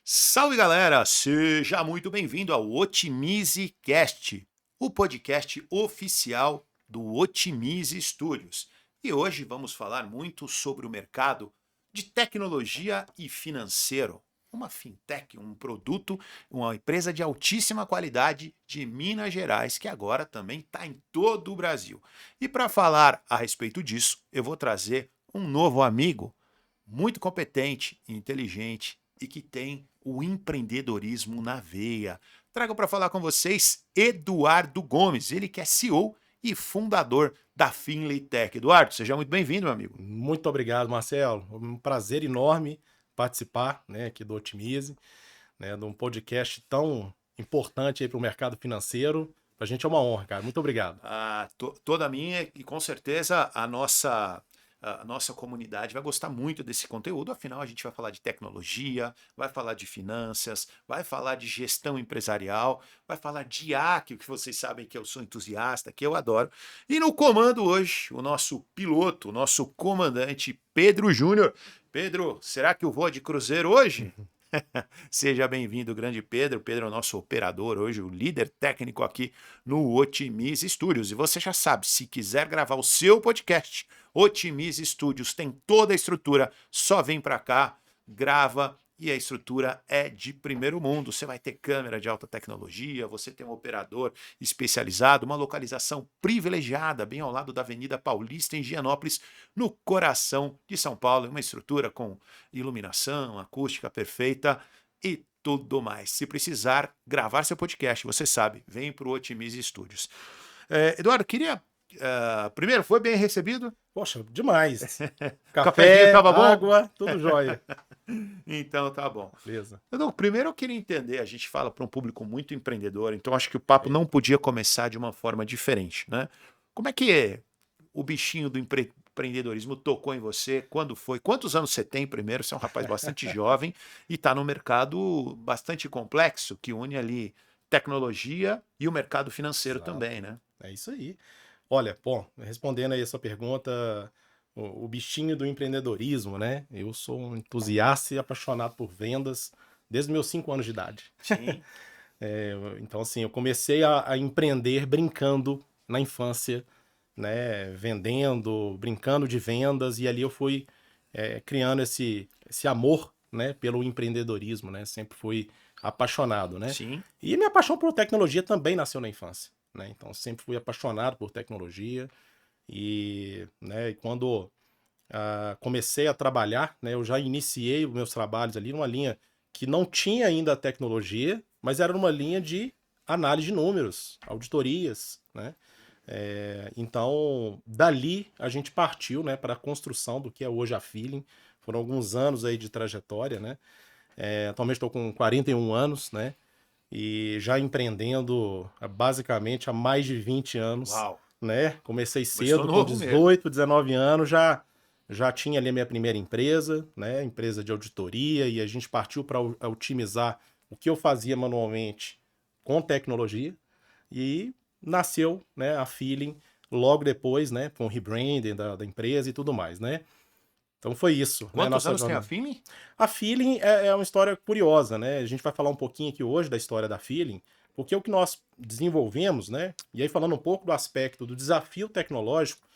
Salve galera, seja muito bem-vindo ao Otimize Cast, o podcast oficial do Otimize Studios. E hoje vamos falar muito sobre o mercado de tecnologia e financeiro. Uma fintech, um produto, uma empresa de altíssima qualidade de Minas Gerais, que agora também está em todo o Brasil. E para falar a respeito disso, eu vou trazer um novo amigo muito competente, inteligente e que tem o empreendedorismo na veia. Trago para falar com vocês Eduardo Gomes, ele que é CEO e fundador da Finlay Tech. Eduardo, seja muito bem-vindo, meu amigo. Muito obrigado, Marcelo. Um prazer enorme participar, aqui do Otimize, de um podcast tão importante para o mercado financeiro. Para a gente é uma honra, cara. Muito obrigado. Toda a minha e com certeza a nossa comunidade vai gostar muito desse conteúdo. Afinal, a gente vai falar de tecnologia, vai falar de finanças, vai falar de gestão empresarial, vai falar de IA, que vocês sabem que eu sou entusiasta, que eu adoro. E no comando hoje, o nosso piloto, o nosso comandante Pedro Júnior. Pedro, será que eu vou de cruzeiro hoje? Seja bem-vindo, grande Pedro. Pedro é o nosso operador hoje, o líder técnico aqui no Otimize Studios. E você já sabe, se quiser gravar o seu podcast, Otimize Studios tem toda a estrutura, só vem para cá, grava e a estrutura é de primeiro mundo. Você vai ter câmera de alta tecnologia, você tem um operador especializado, uma localização privilegiada, bem ao lado da Avenida Paulista, em Gianópolis, no coração de São Paulo. Uma estrutura com iluminação, acústica perfeita e tudo mais. Se precisar gravar seu podcast, você sabe, vem para o Otimize Studios. Eduardo, queria... primeiro, foi bem recebido? Poxa, demais. O cafezinho Café, estava bom? água, tudo jóia. Então tá bom. Beleza. Então, primeiro eu queria entender, a gente fala para um público muito empreendedor, então acho que o papo não podia começar de uma forma diferente, né? Como é que o bichinho do empreendedorismo tocou em você? Quando foi? Quantos anos você tem primeiro? Você é um rapaz bastante jovem e está num mercado bastante complexo, que une ali tecnologia e o mercado financeiro Exato. também, né? É isso aí. Olha, bom, respondendo aí a sua pergunta, o bichinho do empreendedorismo, né? Eu sou um entusiasta e apaixonado por vendas desde meus 5 anos de idade. Sim. Então, assim, eu comecei a empreender brincando na infância, vendendo, brincando de vendas, e ali eu fui criando esse amor, pelo empreendedorismo, Sempre fui apaixonado, Sim. E minha paixão por tecnologia também nasceu na infância, Então, sempre fui apaixonado por tecnologia e quando comecei a trabalhar, eu já iniciei os meus trabalhos ali numa linha que não tinha ainda a tecnologia, mas era numa linha de análise de números, auditorias, Então, dali a gente partiu, para a construção do que é hoje a Feeling. Foram alguns anos aí de trajetória, atualmente estou com 41 anos, E já empreendendo basicamente há mais de 20 anos, Uau. Comecei Começou cedo, com novo mesmo. 18, 19 anos, já tinha ali a minha primeira empresa, empresa de auditoria, e a gente partiu para otimizar o que eu fazia manualmente com tecnologia, e nasceu, a Feeling logo depois, com o rebranding da empresa e tudo mais, Então foi isso, Quantos nossa anos tem a jornada. Fini? A Feeling é uma história curiosa, A gente vai falar um pouquinho aqui hoje da história da Feeling, porque o que nós desenvolvemos, E aí falando um pouco do aspecto do desafio tecnológico,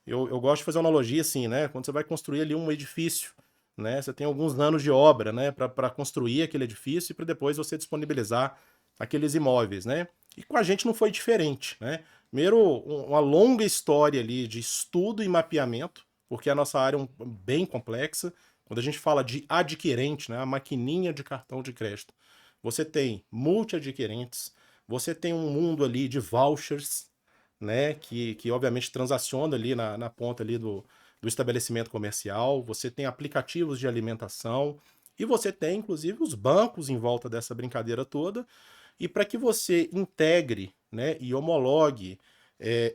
eu gosto de fazer uma analogia assim, Quando você vai construir ali um edifício, Você tem alguns anos de obra, para construir aquele edifício e para depois você disponibilizar aqueles imóveis, E com a gente não foi diferente, Primeiro, uma longa história ali de estudo e mapeamento, porque a nossa área é bem complexa. Quando a gente fala de adquirente, a maquininha de cartão de crédito, você tem multi-adquirentes, você tem um mundo ali de vouchers, que obviamente transaciona ali na ponta ali do estabelecimento comercial, você tem aplicativos de alimentação e você tem inclusive os bancos em volta dessa brincadeira toda. E para que você integre, e homologue,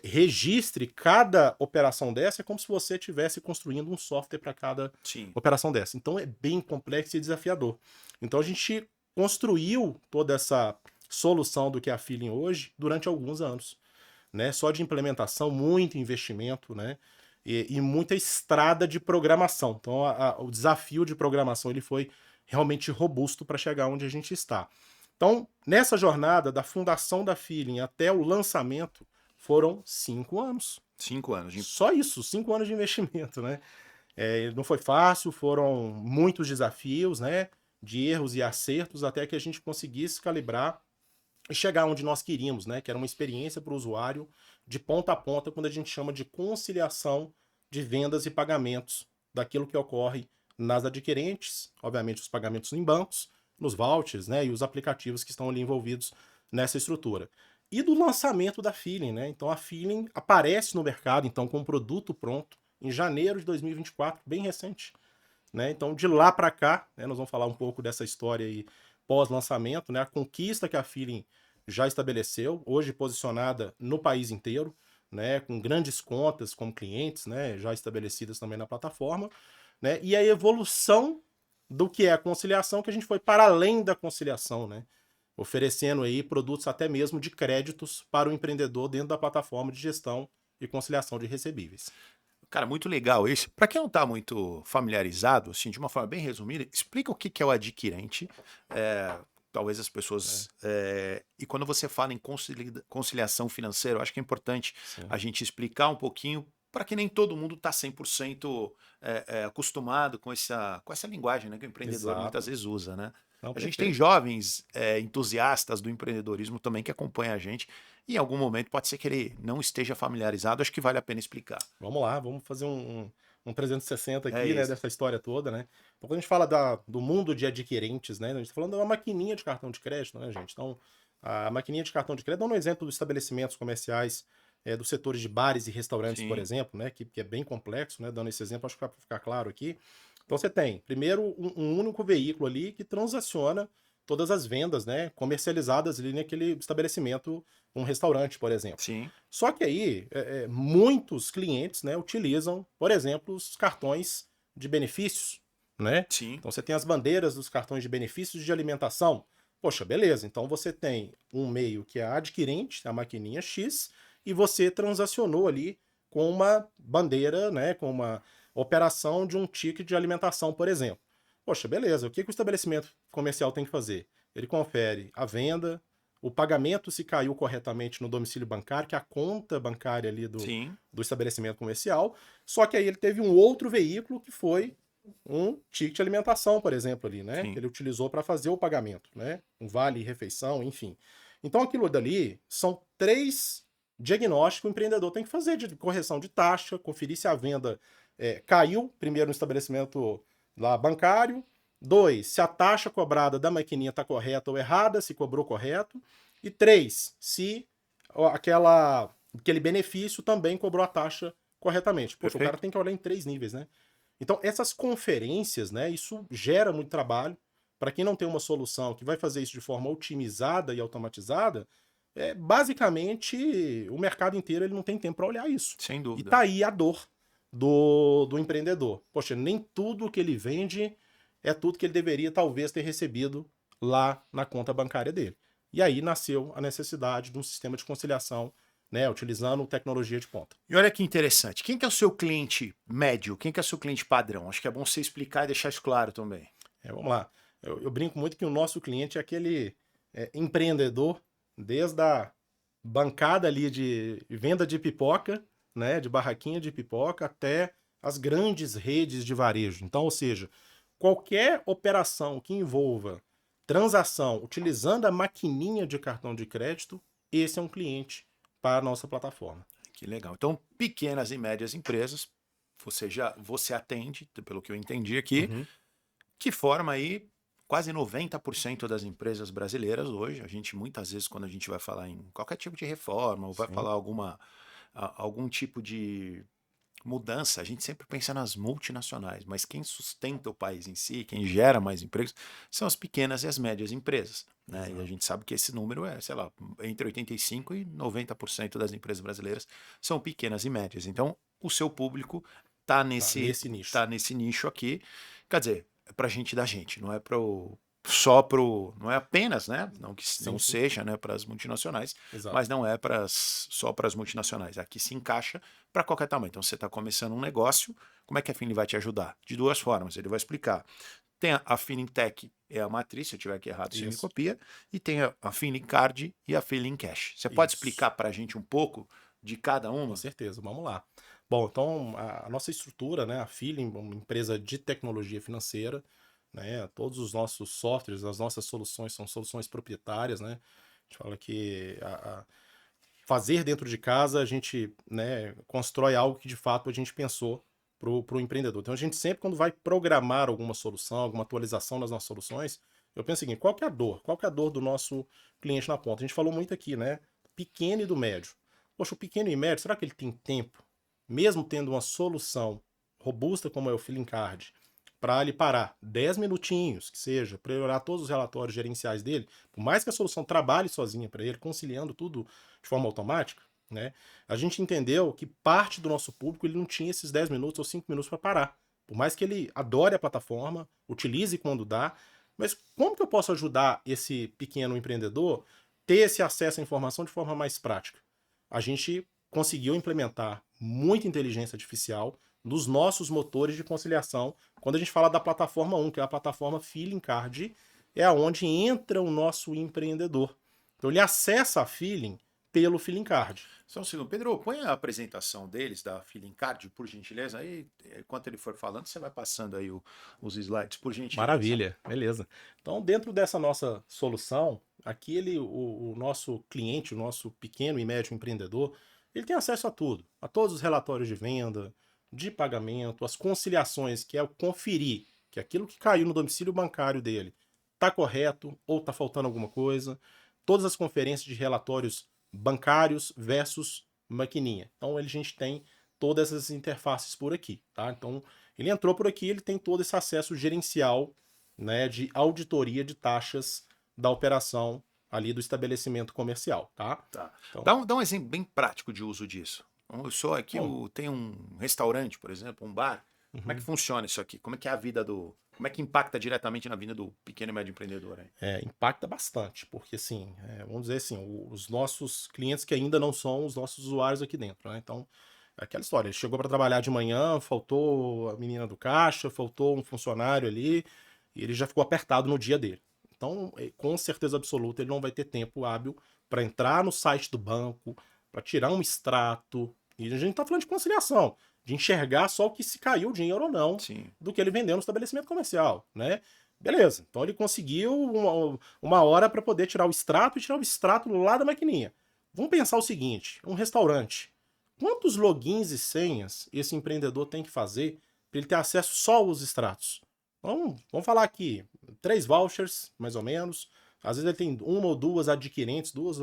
registre cada operação dessa, é como se você estivesse construindo um software para cada Sim. operação dessa. Então é bem complexo e desafiador. Então a gente construiu toda essa solução do que é a Feeling hoje durante alguns anos, Só de implementação, muito investimento, E muita estrada de programação. Então o desafio de programação ele foi realmente robusto para chegar onde a gente está. Então, nessa jornada da fundação da Feeling até o lançamento, foram 5 anos. 5 anos. Só isso, 5 anos de investimento, né? Não foi fácil, foram muitos desafios, né? De erros e acertos até que a gente conseguisse calibrar e chegar onde nós queríamos, né? Que era uma experiência para o usuário de ponta a ponta, quando a gente chama de conciliação de vendas e pagamentos daquilo que ocorre nas adquirentes, obviamente os pagamentos em bancos, nos vouchers, né? E os aplicativos que estão ali envolvidos nessa estrutura. E do lançamento da Feeling, né? Então a Feeling aparece no mercado então com um produto pronto em janeiro de 2024, bem recente, né? Então de lá para cá, né, nós vamos falar um pouco dessa história aí pós-lançamento, né? A conquista que a Feeling já estabeleceu, hoje posicionada no país inteiro, né? Com grandes contas como clientes, né? Já estabelecidas também na plataforma, né? E a evolução do que é a conciliação, que a gente foi para além da conciliação, né? Oferecendo aí produtos até mesmo de créditos para o empreendedor dentro da plataforma de gestão e conciliação de recebíveis. Cara, muito legal isso. Para quem não está muito familiarizado, assim, de uma forma bem resumida, explica o que que é o adquirente. Talvez as pessoas. E quando você fala em conciliação financeira, eu acho que é importante Sim. a gente explicar um pouquinho, para que nem todo mundo está 100% acostumado com essa linguagem, né, que o empreendedor muitas Exato. vezes usa, né? Não, A gente tem perfeito. jovens entusiastas do empreendedorismo também que acompanham a gente. E em algum momento pode ser que ele não esteja familiarizado, acho que vale a pena explicar. Vamos lá, vamos fazer um 360 É aqui, né, isso. dessa história toda, né? Então, quando a gente fala do mundo de adquirentes, né, a gente está falando de uma maquininha de cartão de crédito, né, gente? Então, a maquininha de cartão de crédito, dando um exemplo dos estabelecimentos comerciais, dos setores de bares e restaurantes, por Sim, exemplo, né, que é bem complexo, né, dando esse exemplo, acho que vai ficar claro aqui. Então, você tem, primeiro, um único veículo ali que transaciona todas as vendas, né, comercializadas ali naquele estabelecimento, um restaurante, por exemplo. sim, Só que aí, muitos clientes, né, utilizam, por exemplo, os cartões de benefícios, né? sim. Então você tem as bandeiras dos cartões de benefícios de alimentação. Poxa, beleza. Então você tem um meio que é adquirente, a maquininha X, e você transacionou ali com uma bandeira, né, com uma operação de um ticket de alimentação, por exemplo. Poxa, beleza. O que que o estabelecimento comercial tem que fazer? Ele confere a venda, o pagamento se caiu corretamente no domicílio bancário, que é a conta bancária ali Sim, do estabelecimento comercial, só que aí ele teve um outro veículo que foi um ticket de alimentação, por exemplo, ali, né? Que sim. ele utilizou para fazer o pagamento, né? Um vale refeição, enfim. Então aquilo dali são 3 diagnósticos que o empreendedor tem que fazer de correção de taxa, conferir se a venda caiu primeiro no estabelecimento lá bancário, 2, se a taxa cobrada da maquininha está correta ou errada, se cobrou correto. E 3, se aquele benefício também cobrou a taxa corretamente. Poxa, o cara Perfeito. tem que olhar em 3 níveis, né? Então, essas conferências, né, isso gera muito trabalho. Para quem não tem uma solução que vai fazer isso de forma otimizada e automatizada, basicamente o mercado inteiro ele não tem tempo para olhar isso. Sem E dúvida. tá aí a dor do empreendedor. Poxa, nem tudo que ele vende é tudo que ele deveria talvez ter recebido lá na conta bancária dele. E aí nasceu a necessidade de um sistema de conciliação, né, utilizando tecnologia de ponta. E olha que interessante. Quem que é o seu cliente médio? Quem que é o seu cliente padrão? Acho que é bom você explicar e deixar isso claro também. Vamos lá. Eu brinco muito que o nosso cliente é aquele empreendedor, desde a bancada ali de venda de pipoca, né, de barraquinha de pipoca, até as grandes redes de varejo. Então, ou seja, qualquer operação que envolva transação utilizando a maquininha de cartão de crédito, esse é um cliente para a nossa plataforma. Que legal. Então, pequenas e médias empresas, você atende, pelo que eu entendi aqui, Uhum. que forma aí quase 90% das empresas brasileiras hoje. A gente muitas vezes quando a gente vai falar em qualquer tipo de reforma ou vai Sim, falar algum tipo de mudança, a gente sempre pensa nas multinacionais, mas quem sustenta o país em si, quem gera mais empregos, são as pequenas e as médias empresas, né? E a exato. gente sabe que esse número é, sei lá, entre 85% e 90% das empresas brasileiras são pequenas e médias. Então, o seu público tá Tá nesse, nesse nicho. tá nesse nicho aqui. Quer dizer, é pra gente da gente, não é não é apenas, né? Não que não Sim, sim, seja, né, para as multinacionais, exato. mas não é só para as multinacionais. Aqui se encaixa para qualquer tamanho. Então, você está começando um negócio, como é que a Finli vai te ajudar? De duas formas, ele vai explicar. Tem a Feeling Tech, é a matriz, se eu tiver aqui errado, você me Isso. copia. E tem a Feeling Card e a Feeling Cash. Você pode Isso. explicar para a gente um pouco de cada Com uma? certeza, vamos lá. Bom, então a nossa estrutura, né, a Feeling, uma empresa de tecnologia financeira, né, todos os nossos softwares, as nossas soluções são soluções proprietárias, né? A gente fala que fazer dentro de casa, a gente, né, constrói algo que de fato a gente pensou para o empreendedor. Então a gente sempre, quando vai programar alguma solução, alguma atualização das nossas soluções, eu penso o seguinte, qual que é a dor? Qual que é a dor do nosso cliente na ponta? A gente falou muito aqui, né? Pequeno e do médio. Poxa, o pequeno e médio, será que ele tem tempo, mesmo tendo uma solução robusta como é o Feeling Card, para ele parar 10 minutinhos, que seja, para ele olhar todos os relatórios gerenciais dele, por mais que a solução trabalhe sozinha para ele, conciliando tudo de forma automática, né? A gente entendeu que parte do nosso público ele não tinha esses 10 minutos ou 5 minutos para parar. Por mais que ele adore a plataforma, utilize quando dá, mas como que eu posso ajudar esse pequeno empreendedor ter esse acesso à informação de forma mais prática? A gente conseguiu implementar muita inteligência artificial nos nossos motores de conciliação. Quando a gente fala da plataforma 1, que é a plataforma Feeling Card, é aonde entra o nosso empreendedor. Então ele acessa a Feeling pelo Feeling Card. Só um segundo. Pedro, põe a apresentação deles, da Feeling Card, por gentileza. Aí, enquanto ele for falando, você vai passando aí os slides, por gentileza. Maravilha, beleza. Então, dentro dessa nossa solução, aqui o nosso cliente, o nosso pequeno e médio empreendedor, ele tem acesso a tudo, a todos os relatórios de venda, de pagamento, as conciliações, que é o conferir que aquilo que caiu no domicílio bancário dele está correto ou está faltando alguma coisa, todas as conferências de relatórios bancários versus maquininha. Então, a gente tem todas essas interfaces por aqui, tá? Então, ele entrou por aqui, ele tem todo esse acesso gerencial, né, de auditoria de taxas da operação ali do estabelecimento comercial, tá? Tá. Então, Dá um exemplo bem prático de uso disso. Eu sou aqui, bom, tem um restaurante, por exemplo, um bar. Como é que uhum. funciona isso aqui? Como é que é a vida do. Como é que impacta diretamente na vida do pequeno e médio empreendedor aí? Impacta bastante, porque assim, vamos dizer assim, os nossos clientes que ainda não são os nossos usuários aqui dentro, né? Então, é aquela história, ele chegou para trabalhar de manhã, faltou a menina do caixa, faltou um funcionário ali, e ele já ficou apertado no dia dele. Então, com certeza absoluta, ele não vai ter tempo hábil para entrar no site do banco, para tirar um extrato, e a gente está falando de conciliação, de enxergar só o que se caiu o dinheiro ou não Sim. do que ele vendeu no estabelecimento comercial, né? Beleza, então ele conseguiu uma hora para poder tirar o extrato e tirar o extrato lá da maquininha. Vamos pensar o seguinte: um restaurante. Quantos logins e senhas esse empreendedor tem que fazer para ele ter acesso só aos extratos? Então, vamos falar aqui, 3 vouchers, mais ou menos. Às vezes ele tem uma ou duas adquirentes, duas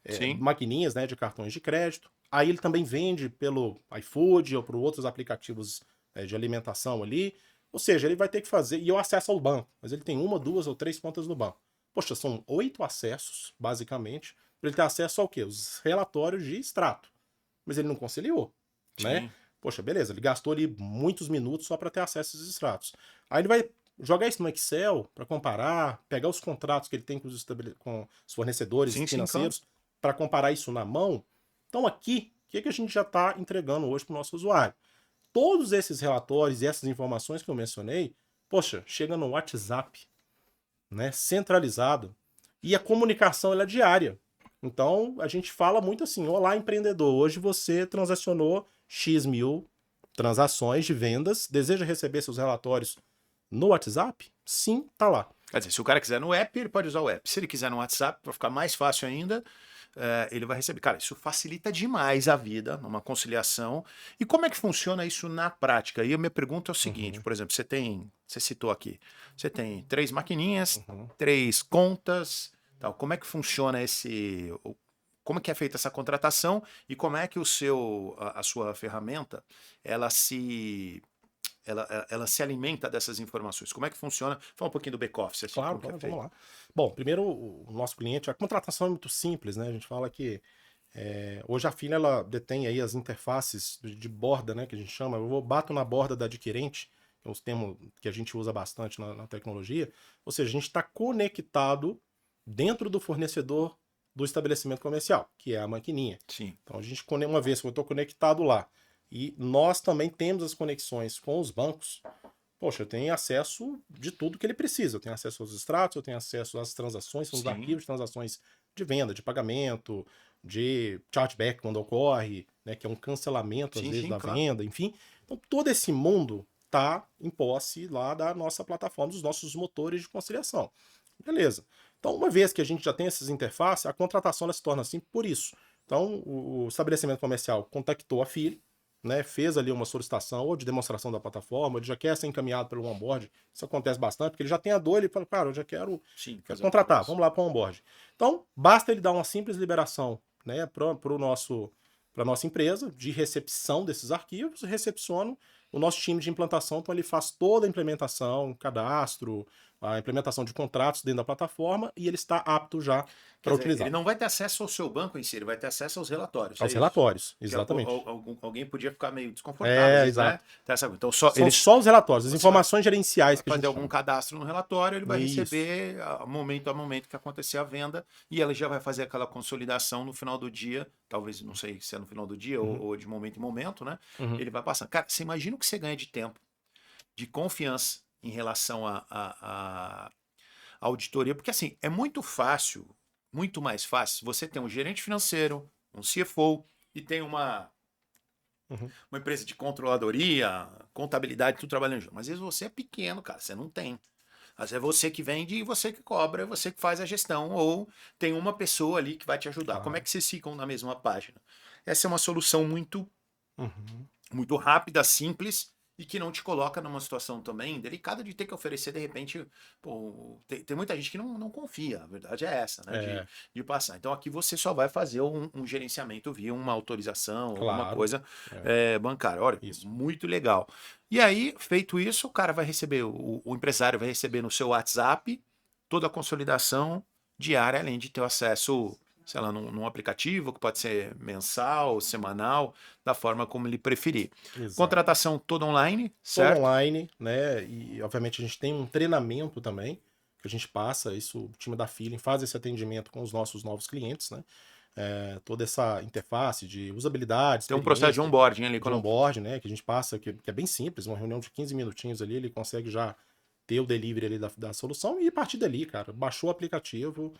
Sim. maquininhas, né, de cartões de crédito. Aí ele também vende pelo iFood ou por outros aplicativos de alimentação ali. Ou seja, ele vai ter que fazer, e o acesso ao banco, mas ele tem uma, duas ou três contas no banco. Poxa, são 8 acessos, basicamente, para ele ter acesso ao quê? Os relatórios de extrato. Mas ele não conciliou, né? Sim. Poxa, beleza, ele gastou ali muitos minutos só para ter acesso a esses extratos. Aí ele vai jogar isso no Excel para comparar, pegar os contratos que ele tem com os fornecedores Sim, sim, claro. financeiros para comparar isso na mão. Então aqui, o que a gente já está entregando hoje para o nosso usuário? Todos esses relatórios e essas informações que eu mencionei, poxa, chega no WhatsApp, né, centralizado, e a comunicação ela é diária. Então, a gente fala muito assim: olá, empreendedor, hoje você transacionou X mil transações de vendas, deseja receber seus relatórios no WhatsApp? Sim, tá lá. Quer dizer, se o cara quiser no app, ele pode usar o app. Se ele quiser no WhatsApp, para ficar mais fácil ainda, ele vai receber. Cara, isso facilita demais a vida numa conciliação. E como é que funciona isso na prática? E a minha pergunta é o seguinte, Uhum, por exemplo, você citou aqui, você tem 3 maquininhas, uhum. 3 contas, tal. Como é que funciona como é que é feita essa contratação e como é que a sua ferramenta, ela se ela se alimenta dessas informações? Como é que funciona? Fala um pouquinho do back-office, assim, Claro, como que é claro, vamos feito. lá. Bom, primeiro o nosso cliente, a contratação é muito simples, né? A gente fala que hoje a Fina ela detém aí as interfaces de borda, né, que a gente chama. Eu bato na borda da adquirente, que é um termo que a gente usa bastante na tecnologia. Ou seja, a gente está conectado dentro do fornecedor do estabelecimento comercial, que é a maquininha. Sim. Então a gente, uma vez que eu estou conectado lá, e nós também temos as conexões com os bancos. poxa, eu tenho acesso de tudo que ele precisa. Eu tenho acesso aos extratos, eu tenho acesso às transações, são os Sim, arquivos de transações de venda, de pagamento, de chargeback quando ocorre, né, que é um cancelamento às sim, vezes sim, da claro. venda, enfim. Então todo esse mundo tá em posse lá da nossa plataforma, dos nossos motores de conciliação. Beleza. Então, uma vez que a gente já tem essas interfaces, a contratação ela se torna assim por isso. Então, o estabelecimento comercial contactou a FIL, né, fez ali uma solicitação ou de demonstração da plataforma, ele já quer ser encaminhado pelo onboard. Isso acontece bastante, porque ele já tem a dor, ele fala, cara, eu já Sim, quero fazer um contratar, cadastro. vamos lá para o onboard. Então, basta ele dar uma simples liberação, né, para nossa empresa de recepção desses arquivos, recepciona o nosso time de implantação, então ele faz toda a implementação, cadastro, a implementação de contratos dentro da plataforma e ele está apto já Quer para dizer, ele utilizar. não vai ter acesso ao seu banco em si, ele vai ter acesso aos relatórios, é Aos isso? relatórios, Que exatamente. alguém podia ficar meio desconfortável, às É, vezes, né? exato. Então, só São eles. só os relatórios, as Você informações gerenciais vai que a fazer gente algum chama. cadastro no relatório, ele vai Isso. receber a momento que acontecer a venda, e ela já vai fazer aquela consolidação no final do dia, talvez, não sei se é no final do dia Uhum, ou de momento em momento, né? uhum. Ele vai passando. Cara, você imagina o que você ganha de tempo, de confiança em relação à auditoria, porque assim, é muito fácil, muito mais fácil, você ter um gerente financeiro, um CFO e tem Uhum. uma empresa de controladoria, contabilidade, tudo trabalhando junto. Mas às vezes você é pequeno, cara, você não tem. Às vezes é você que vende e você que cobra, é você que faz a gestão, ou tem uma pessoa ali que vai te ajudar. Como é Claro. que vocês ficam na mesma página? Essa é uma solução Uhum. muito rápida, simples e que não te coloca numa situação também delicada de ter que oferecer de repente. Pô, tem muita gente que não confia, a verdade é essa, né? É, De passar. Então aqui você só vai fazer um gerenciamento via uma autorização, alguma claro. coisa É, bancária. Olha, isso. muito legal. E aí, feito isso, o cara vai receber, o empresário vai receber no seu WhatsApp toda a consolidação diária, além de ter acesso, sei lá, num aplicativo que pode ser mensal, semanal, da forma como ele preferir. Exato. Contratação toda online, Todo certo? online, né? E obviamente a gente tem um treinamento também que a gente passa, isso, o time da Feeling faz esse atendimento com os nossos novos clientes, né? Toda essa interface de usabilidade, Tem um processo de experiência, onboarding ali. de Quando... onboard, né? Que a gente passa, que é bem simples, uma reunião de 15 minutinhos ali, ele consegue já ter o delivery ali da solução e a partir dali, cara, baixou o aplicativo,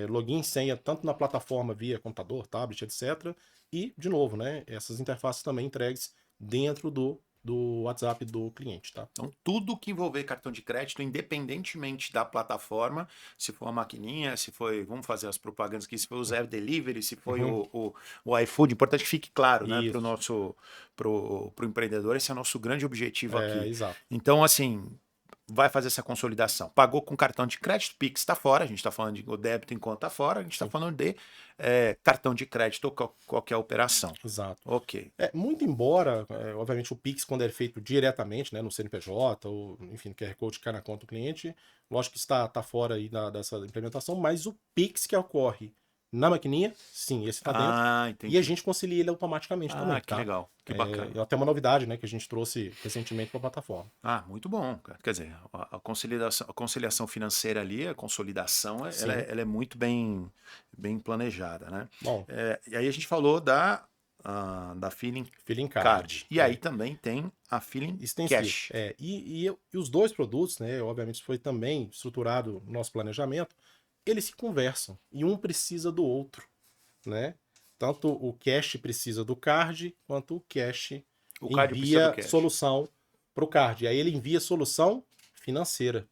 login e senha tanto na plataforma via computador, tablet, etc. E, de novo, né? Essas interfaces também entregues dentro do WhatsApp do cliente, tá? Então, tudo que envolver cartão de crédito, independentemente da plataforma, se for a maquininha, se foi, vamos fazer as propagandas aqui, se foi o Zero Delivery, se foi Uhum. o iFood, importante que fique claro, né, para o Isso. nosso, pro empreendedor, esse é o nosso grande objetivo É, aqui. exato. Então, assim, vai fazer essa consolidação. Pagou com cartão de crédito, Pix está fora, a gente está falando de o débito em conta fora, a gente está Sim, falando de cartão de crédito ou qualquer operação. exato. Ok. Muito embora, obviamente, o Pix, quando é feito diretamente, né, no CNPJ, ou, enfim, no QR Code cai na conta do cliente, lógico que está fora aí dessa implementação, mas o Pix que ocorre na maquininha, sim, esse está dentro, Ah, e a entendi. gente concilia ele automaticamente também, Ah, que tá? legal, que bacana. Até uma novidade, né, que a gente trouxe recentemente para a plataforma. Ah, muito bom, cara. Quer dizer, a conciliação financeira ali, a consolidação, Sim, ela é muito bem planejada, né? bom, E aí a gente falou da Feeling Feeling Card. Card. E aí também tem a Feeling Extensivo. Cash. E os dois produtos, né, obviamente isso foi também estruturado no nosso planejamento, eles se conversam e um precisa do outro, né? Tanto o cash precisa do card, quanto o cash O card precisa do envia cash. solução para o card. E aí ele envia solução financeira,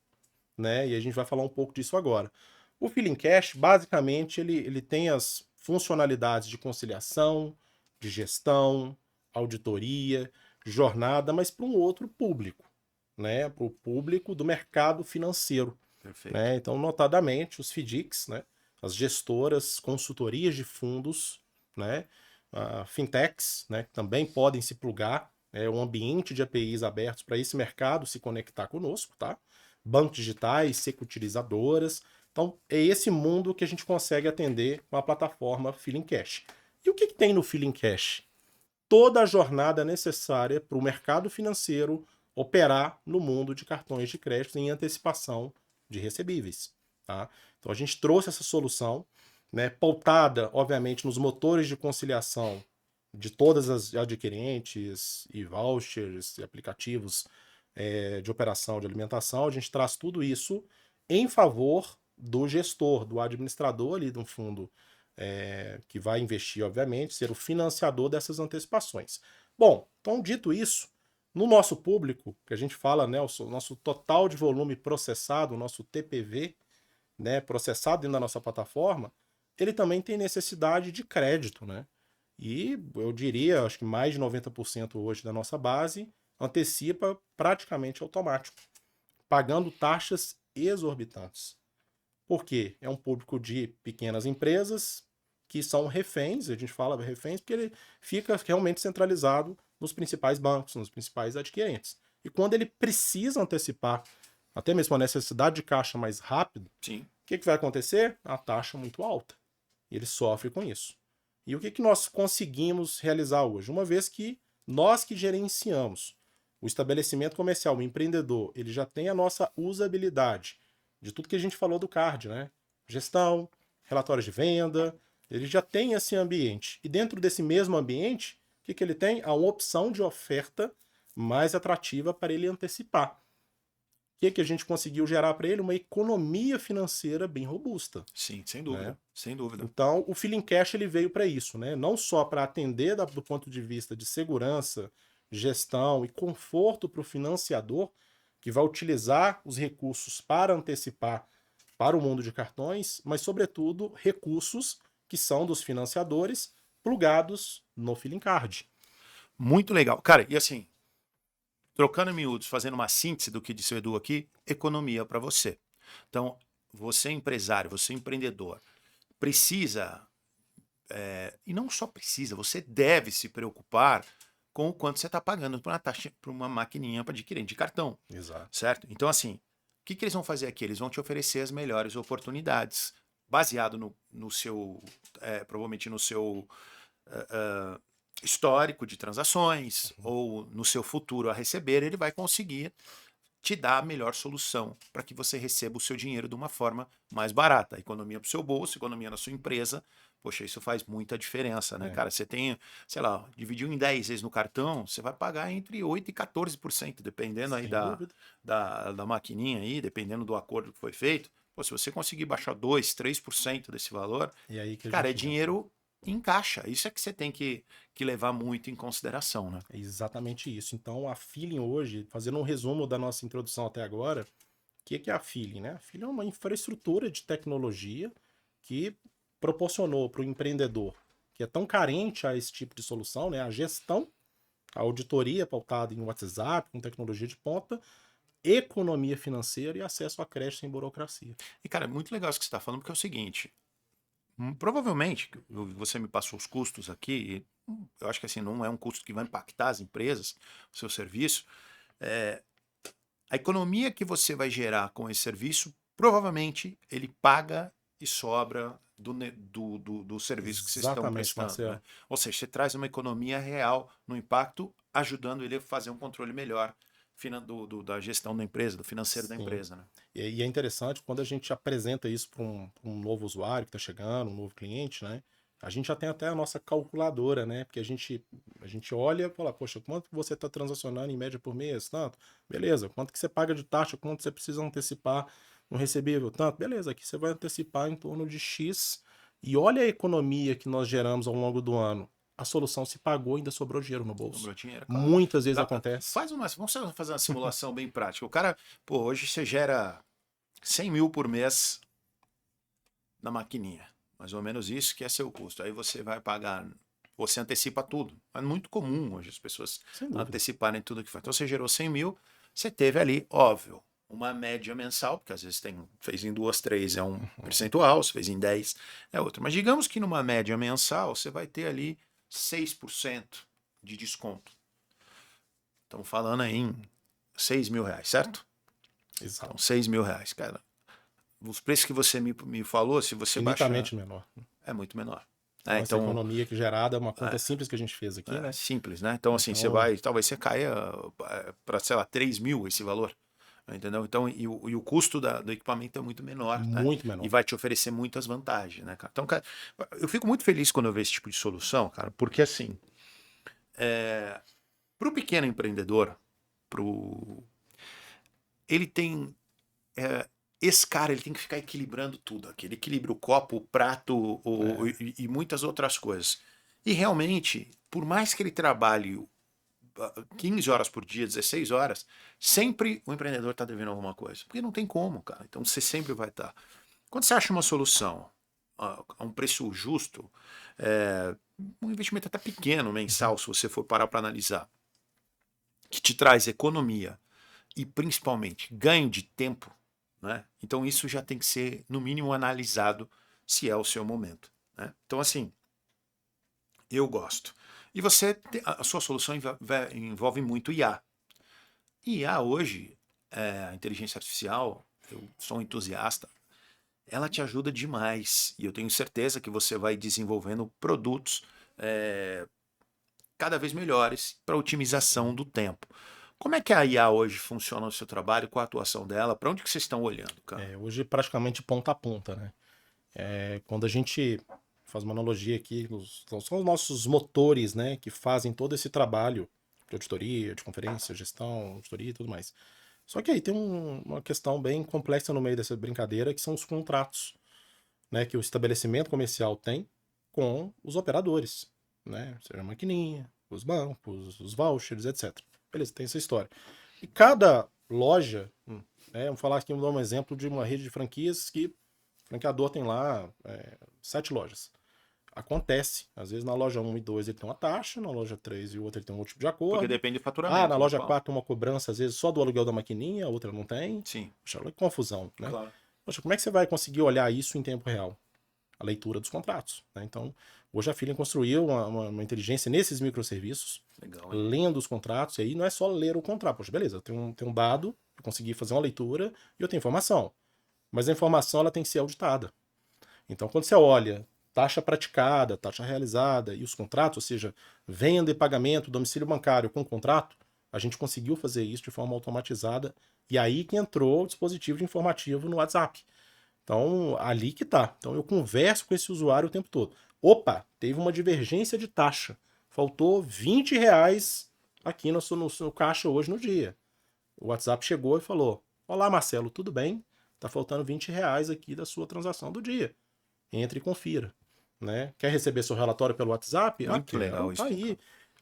né? E a gente vai falar um pouco disso agora. O Feeling Cash, basicamente, ele tem as funcionalidades de conciliação, de gestão, auditoria, jornada, mas para um outro público, né? Para o público do mercado financeiro, Perfeito. né? Então, notadamente, os FDICs, né? As gestoras, consultorias de fundos, né? Fintechs, né? Que também podem se plugar, um ambiente de APIs abertos para esse mercado se conectar conosco, tá? Bancos digitais, securitizadoras. Então, é esse mundo que a gente consegue atender com a plataforma Feeling Cash. E o que tem no Feeling Cash? Toda a jornada necessária para o mercado financeiro operar no mundo de cartões de crédito em antecipação de recebíveis. Tá? Então a gente trouxe essa solução, né, pautada, obviamente, nos motores de conciliação de todas as adquirentes e vouchers e aplicativos de operação de alimentação, a gente traz tudo isso em favor do gestor, do administrador ali de um fundo que vai investir, obviamente, ser o financiador dessas antecipações. Bom, então dito isso, no nosso público, que a gente fala, né, o nosso total de volume processado, o nosso TPV, né, processado dentro da nossa plataforma, ele também tem necessidade de crédito, né? E eu diria, acho que mais de 90% hoje da nossa base antecipa praticamente automático, pagando taxas exorbitantes. Por quê? É um público de pequenas empresas que são reféns, a gente fala reféns porque ele fica realmente centralizado nos principais bancos, nos principais adquirentes. E quando ele precisa antecipar até mesmo a necessidade de caixa mais rápido, Sim. o que vai acontecer? A taxa muito alta. E ele sofre com isso. E o que nós conseguimos realizar hoje? Uma vez que nós que gerenciamos o estabelecimento comercial, o empreendedor, ele já tem a nossa usabilidade de tudo que a gente falou do card, né? Gestão, relatórios de venda, ele já tem esse ambiente. E dentro desse mesmo ambiente, o que ele tem? A opção de oferta mais atrativa para ele antecipar. O que a gente conseguiu gerar para ele? Uma economia financeira bem robusta. Sim, sem Né? dúvida, sem dúvida. Então, o Feeling Cash ele veio para isso, né? Não só para atender do ponto de vista de segurança, gestão e conforto para o financiador, que vai utilizar os recursos para antecipar para o mundo de cartões, mas, sobretudo, recursos que são dos financiadores plugados no Feeling Card. Muito legal. Cara, e assim, trocando em miúdos, fazendo uma síntese do que disse o Edu aqui, economia para você. Então, você é empresário, você é empreendedor, precisa, e não só precisa, você deve se preocupar com o quanto você está pagando para uma taxa, para uma maquininha para adquirir de cartão. Exato. Certo? Então, assim, o que eles vão fazer aqui? Eles vão te oferecer as melhores oportunidades, baseado no seu, provavelmente no seu histórico de transações ou no seu futuro a receber, ele vai conseguir te dar a melhor solução para que você receba o seu dinheiro de uma forma mais barata. Economia para o seu bolso, economia na sua empresa. Poxa, isso faz muita diferença, né, cara? Você tem, sei lá, dividiu em 10 vezes no cartão, você vai pagar entre 8% e 14%, dependendo aí Sem dúvida. da maquininha aí, dependendo do acordo que foi feito. Pô, se você conseguir baixar 2%, 3% desse valor, E aí que a cara, é gente entra. dinheiro em caixa. Isso é que você tem que levar muito em consideração, né? É exatamente isso. Então, a Feeling hoje, fazendo um resumo da nossa introdução até agora, o que é a Feeling, né? A Feeling é uma infraestrutura de tecnologia que proporcionou para o empreendedor, que é tão carente a esse tipo de solução, né? A gestão, a auditoria pautada em WhatsApp, com tecnologia de ponta, economia financeira e acesso a crédito sem burocracia. E, cara, é muito legal isso que você está falando, porque é o seguinte: provavelmente, você me passou os custos aqui, e eu acho que assim, não é um custo que vai impactar as empresas, o seu serviço. A economia que você vai gerar com esse serviço, provavelmente ele paga e sobra do serviço que vocês estão Exatamente, prestando. Marcelo. Né? Ou seja, você traz uma economia real no impacto, ajudando ele a fazer um controle melhor da gestão da empresa, do financeiro da Sim. empresa. Né? E é interessante quando a gente apresenta isso para um novo usuário que está chegando, um novo cliente, né? A gente já tem até a nossa calculadora, né? Porque a gente olha e fala, poxa, quanto você está transacionando em média por mês? Tanto. Beleza. Quanto que você paga de taxa? Quanto você precisa antecipar no recebível? Tanto. Beleza. Aqui você vai antecipar em torno de X. E olha a economia que nós geramos ao longo do ano. A solução se pagou e ainda sobrou dinheiro no bolso. Sobrou dinheiro, claro. Muitas vezes acontece. Vamos fazer uma simulação bem prática. O cara, pô, hoje você gera 100 mil por mês na maquininha. Mais ou menos isso que é seu custo. Aí você vai pagar, você antecipa tudo. É muito comum hoje as pessoas anteciparem tudo que faz. Então você gerou 100 mil, você teve ali, óbvio, uma média mensal, porque às vezes fez em 2, 3 é um percentual, se fez em 10 é outro. Mas digamos que numa média mensal você vai ter ali 6% de desconto. Estamos falando aí em 6 mil reais, certo? Exato. Então, 6 mil reais, cara. Os preços que você me falou, se você baixar... Infinitamente menor. É muito menor. Então, essa economia que gerada é uma conta simples que a gente fez aqui, né? Simples, né? Então, assim, talvez você caia para, sei lá, 3 mil esse valor. Entendeu? Então, e o custo do equipamento é muito menor. Muito né? menor. E vai te oferecer muitas vantagens, né, cara? Então, cara, eu fico muito feliz quando eu vejo esse tipo de solução, cara, porque assim, para o pequeno empreendedor, ele tem... esse cara, ele tem que ficar equilibrando tudo aqui. Ele equilibra o copo, o prato e muitas outras coisas. E realmente, por mais que ele trabalhe 15 horas por dia, 16 horas, sempre o empreendedor está devendo alguma coisa. Porque não tem como, cara. Então você sempre vai estar. Quando você acha uma solução a um preço justo, um investimento até pequeno, mensal, se você for parar para analisar, que te traz economia e principalmente ganho de tempo, né? Então isso já tem que ser, no mínimo, analisado se é o seu momento, né? Então, assim, eu gosto. E a sua solução envolve muito IA. IA hoje, a inteligência artificial, eu sou um entusiasta, ela te ajuda demais. E eu tenho certeza que você vai desenvolvendo produtos cada vez melhores para otimização do tempo. Como é que a IA hoje funciona no seu trabalho? Qual a atuação dela? Para onde que vocês estão olhando, cara? Hoje praticamente ponta a ponta, né? Quando a gente faz uma analogia aqui, são os nossos motores, né, que fazem todo esse trabalho de auditoria, de conferência, gestão, auditoria e tudo mais. Só que aí tem uma questão bem complexa no meio dessa brincadeira, que são os contratos, né, que o estabelecimento comercial tem com os operadores, né, seja a maquininha, os bancos, os vouchers, etc. Beleza, tem essa história. E cada loja, vamos falar aqui, vamos dar um exemplo de uma rede de franquias que o franqueador tem lá 7 lojas. Acontece, às vezes na loja 1 e 2 ele tem uma taxa, na loja 3 e o outro ele tem um outro tipo de acordo. Porque depende do faturamento. Na loja 4 uma cobrança, às vezes, só do aluguel da maquininha, a outra não tem. Sim. Poxa, olha que confusão, né? Claro. Poxa, como é que você vai conseguir olhar isso em tempo real? A leitura dos contratos, né? Então, hoje a Feeling construiu uma inteligência nesses microserviços, Legal, lendo os contratos, e aí não é só ler o contrato. Poxa, beleza, eu tenho um dado, eu consegui fazer uma leitura e eu tenho informação. Mas a informação ela tem que ser auditada. Então, quando você olha taxa praticada, taxa realizada e os contratos, ou seja, venda e pagamento, domicílio bancário com contrato, a gente conseguiu fazer isso de forma automatizada e aí que entrou o dispositivo de informativo no WhatsApp. Então, ali que tá. Então, eu converso com esse usuário o tempo todo. Opa, teve uma divergência de taxa. Faltou R$ 20 aqui no caixa hoje no dia. O WhatsApp chegou e falou: olá, Marcelo, tudo bem? Tá faltando R$ 20 aqui da sua transação do dia. Entre e confira. Né? Quer receber seu relatório pelo WhatsApp? Muito legal isso. Tá aí.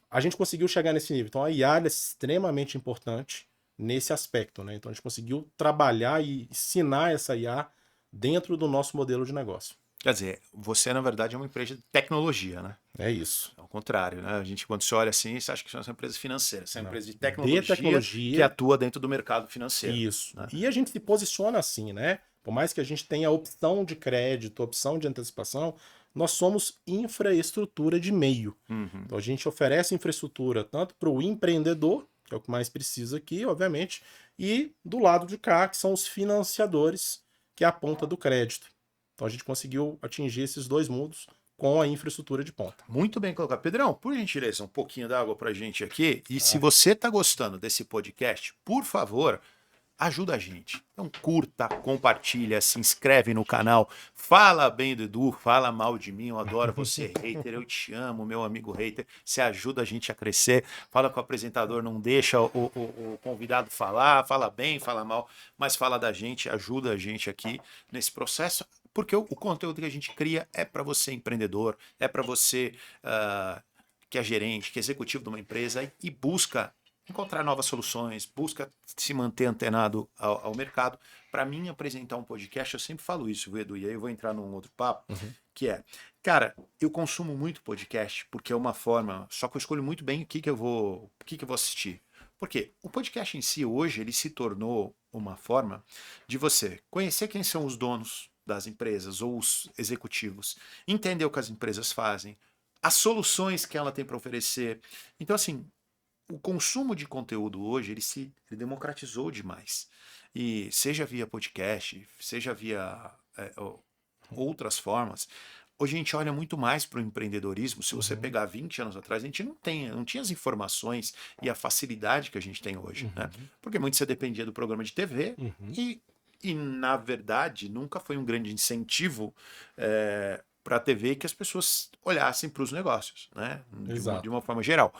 A gente conseguiu chegar nesse nível. Então a IA é extremamente importante nesse aspecto. Né? Então a gente conseguiu trabalhar e ensinar essa IA dentro do nosso modelo de negócio. Quer dizer, você na verdade é uma empresa de tecnologia, né? É isso. Ao contrário, né? A gente, quando você olha assim, você acha que você é uma empresa financeira. Você é uma Não. empresa de tecnologia que atua dentro do mercado financeiro. Isso. Né? E a gente se posiciona assim, né? Por mais que a gente tenha a opção de crédito, opção de antecipação, nós somos infraestrutura de meio. Uhum. Então a gente oferece infraestrutura tanto para o empreendedor, que é o que mais precisa aqui, obviamente, e do lado de cá, que são os financiadores, que é a ponta do crédito. Então a gente conseguiu atingir esses dois mundos com a infraestrutura de ponta. Muito bem colocado. Pedrão, por gentileza, um pouquinho d'água pra gente aqui. E se você tá gostando desse podcast, por favor, ajuda a gente. Então curta, compartilha, se inscreve no canal, fala bem do Edu, fala mal de mim, eu adoro você, hater, eu te amo, meu amigo hater. Você ajuda a gente a crescer. Fala com o apresentador, não deixa o convidado falar, fala bem, fala mal, mas fala da gente, ajuda a gente aqui nesse processo. Porque o conteúdo que a gente cria é para você, empreendedor, é para você que é gerente, que é executivo de uma empresa e busca encontrar novas soluções, busca se manter antenado ao mercado. Para mim, apresentar um podcast, eu sempre falo isso, Edu, e aí eu vou entrar num outro papo, que é, cara, eu consumo muito podcast porque é uma forma, só que eu escolho muito bem o que eu vou assistir. Por quê? O podcast em si, hoje, ele se tornou uma forma de você conhecer quem são os donos das empresas ou os executivos, entender o que as empresas fazem, as soluções que ela tem para oferecer. Então, assim, o consumo de conteúdo hoje, ele democratizou demais. E seja via podcast, seja via outras formas, hoje a gente olha muito mais para o empreendedorismo. Se você pegar 20 anos atrás, a gente não tinha as informações e a facilidade que a gente tem hoje. Né? Porque muito você dependia do programa de TV e, na verdade, nunca foi um grande incentivo para a TV que as pessoas olhassem para os negócios, né? De uma forma geral.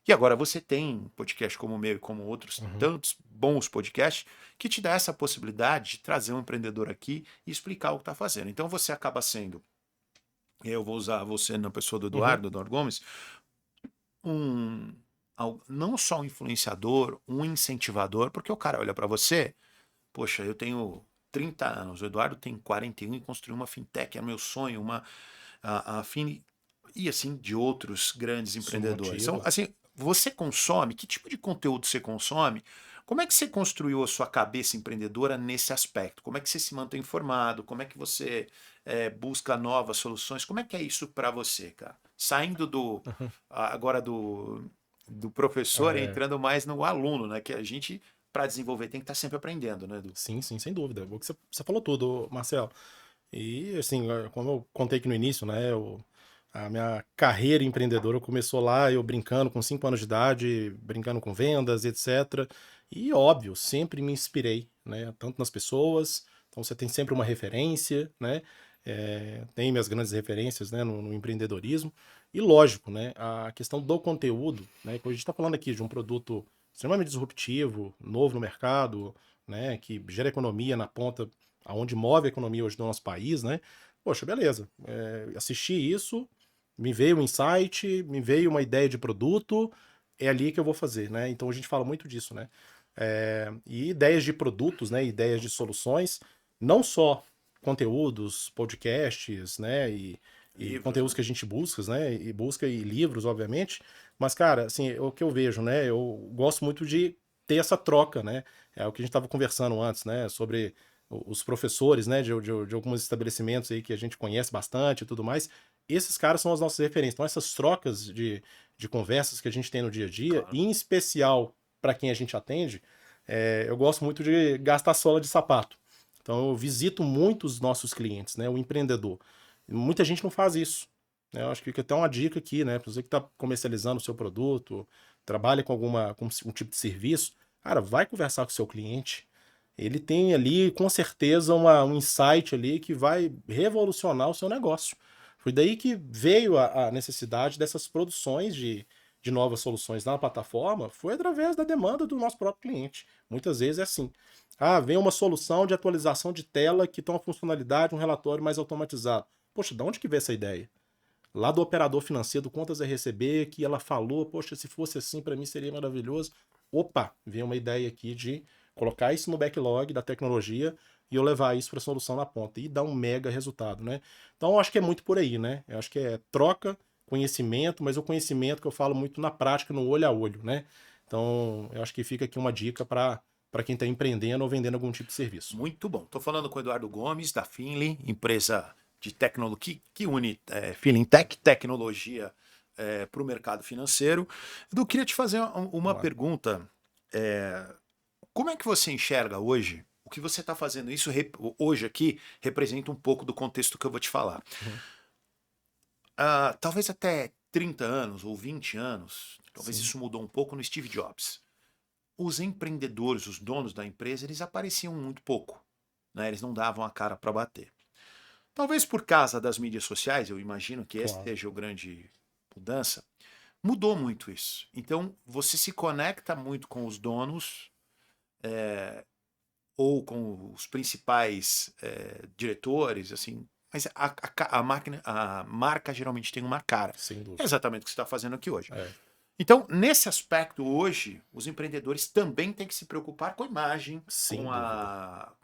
E agora você tem podcast como o meu e como outros Uhum. tantos bons podcasts que te dá essa possibilidade de trazer um empreendedor aqui e explicar o que está fazendo. Então você acaba sendo, eu vou usar você na pessoa do Uhum. Eduardo Gomes, um não só um influenciador, um incentivador, porque o cara olha para você, poxa, eu tenho 30 anos, o Eduardo tem 41 e construiu uma fintech, é meu sonho, a Fini e assim de outros grandes Isso empreendedores. Então, motiva. assim, você consome, que tipo de conteúdo você consome? Como é que você construiu a sua cabeça empreendedora nesse aspecto? Como é que você se mantém informado? Como é que você busca novas soluções? Como é que é isso para você, cara? Saindo agora do professor e É, entrando mais no aluno, né? Que a gente, para desenvolver, tem que estar sempre aprendendo, né, Edu? sim, sim, sem dúvida. O que você falou tudo, Marcelo. E assim, como eu contei aqui no início, né? A minha carreira empreendedora começou lá, eu brincando com 5 anos de idade, brincando com vendas, etc. E óbvio, sempre me inspirei, né? Tanto nas pessoas, então você tem sempre uma referência, né? Tem minhas grandes referências, né, no empreendedorismo. E lógico, né? A questão do conteúdo, né? Que a gente está falando aqui de um produto extremamente disruptivo, novo no mercado, né? Que gera economia na ponta aonde move a economia hoje do nosso país, né? Poxa, beleza. Assisti isso, me veio um insight, me veio uma ideia de produto, é ali que eu vou fazer, né? Então a gente fala muito disso, né? E ideias de produtos, né? Ideias de soluções, não só conteúdos, podcasts, né? E Livros, conteúdos né? que a gente busca, né? E busca e livros, obviamente. Mas, cara, assim, é o que eu vejo, né? Eu gosto muito de ter essa troca, né? É o que a gente estava conversando antes, né? Sobre os professores, né, de alguns estabelecimentos aí que a gente conhece bastante e tudo mais, esses caras são as nossas referências. Então, essas trocas de conversas que a gente tem no dia a dia, Claro. e em especial para quem a gente atende, eu gosto muito de gastar sola de sapato. Então, eu visito muito os nossos clientes, né, o empreendedor. Muita gente não faz isso. Né? Eu acho que fica até uma dica aqui, né, para você que está comercializando o seu produto, trabalha com um tipo de serviço, cara, vai conversar com o seu cliente, ele tem ali, com certeza, um insight ali que vai revolucionar o seu negócio. Foi daí que veio a necessidade dessas produções de novas soluções na plataforma, foi através da demanda do nosso próprio cliente. Muitas vezes é assim. Ah, vem uma solução de atualização de tela que tem uma funcionalidade, um relatório mais automatizado. Poxa, de onde que veio essa ideia? Lá do operador financeiro, do Contas a Receber, que ela falou, poxa, se fosse assim, para mim seria maravilhoso. Opa, veio uma ideia aqui de colocar isso no backlog da tecnologia e eu levar isso para a solução na ponta e dar um mega resultado, né? Então, eu acho que é muito por aí, né? Eu acho que é troca, conhecimento, mas o conhecimento que eu falo muito na prática, no olho a olho, né? Então, eu acho que fica aqui uma dica para quem está empreendendo ou vendendo algum tipo de serviço. Muito bom. Estou falando com o Eduardo Gomes, da Finly, empresa de tecnologia que une Fintech, tecnologia para o mercado financeiro. Edu, queria te fazer uma Vamos lá. pergunta. É, como é que você enxerga hoje? O que você está fazendo isso hoje aqui representa um pouco do contexto que eu vou te falar. Uhum. Talvez até 30 anos ou 20 anos, talvez Sim, isso mudou um pouco no Steve Jobs. Os empreendedores, os donos da empresa, eles apareciam muito pouco, né? Eles não davam a cara para bater. Talvez por causa das mídias sociais, eu imagino que esse claro. seja o grande mudança, mudou muito isso. Então, você se conecta muito com os donos ou com os principais diretores, assim, mas a marca geralmente tem uma cara. Sem É dúvida. exatamente o que você está fazendo aqui hoje. É, Então, nesse aspecto, hoje, os empreendedores também têm que se preocupar com a imagem, sem dúvida.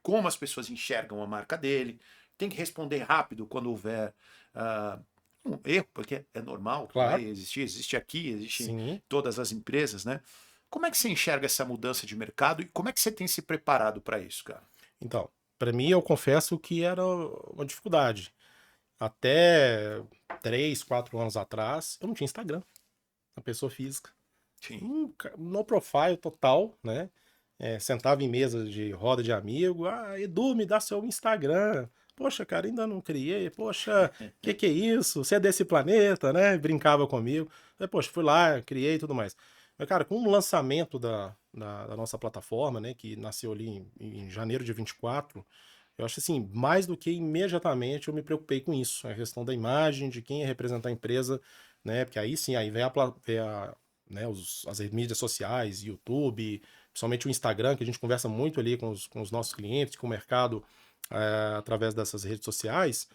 como as pessoas enxergam a marca dele, tem que responder rápido quando houver ah, um erro, porque é normal, vai Claro. existir, existe aqui, existe em Sim. todas as empresas, né? Como é que você enxerga essa mudança de mercado e como é que você tem se preparado para isso, cara? Então, para mim, eu confesso que era uma dificuldade. Até 3, 4 anos atrás, eu não tinha Instagram, a pessoa física. Sim. No profile total, né? Sentava em mesa de roda de amigo. Ah, Edu, me dá seu Instagram. Poxa, cara, ainda não criei. Poxa, que é isso? Você é desse planeta, né? Brincava comigo. Aí, poxa, fui lá, criei e tudo mais. Mas, cara, com o lançamento da nossa plataforma, né? Que nasceu ali em janeiro de 24, Eu acho assim, mais do que imediatamente eu me preocupei com isso, a questão da imagem, de quem ia representar a empresa, né? Porque aí sim, aí né, as mídias sociais, YouTube, principalmente o Instagram, que a gente conversa muito ali com os nossos clientes, com o mercado, através dessas redes sociais.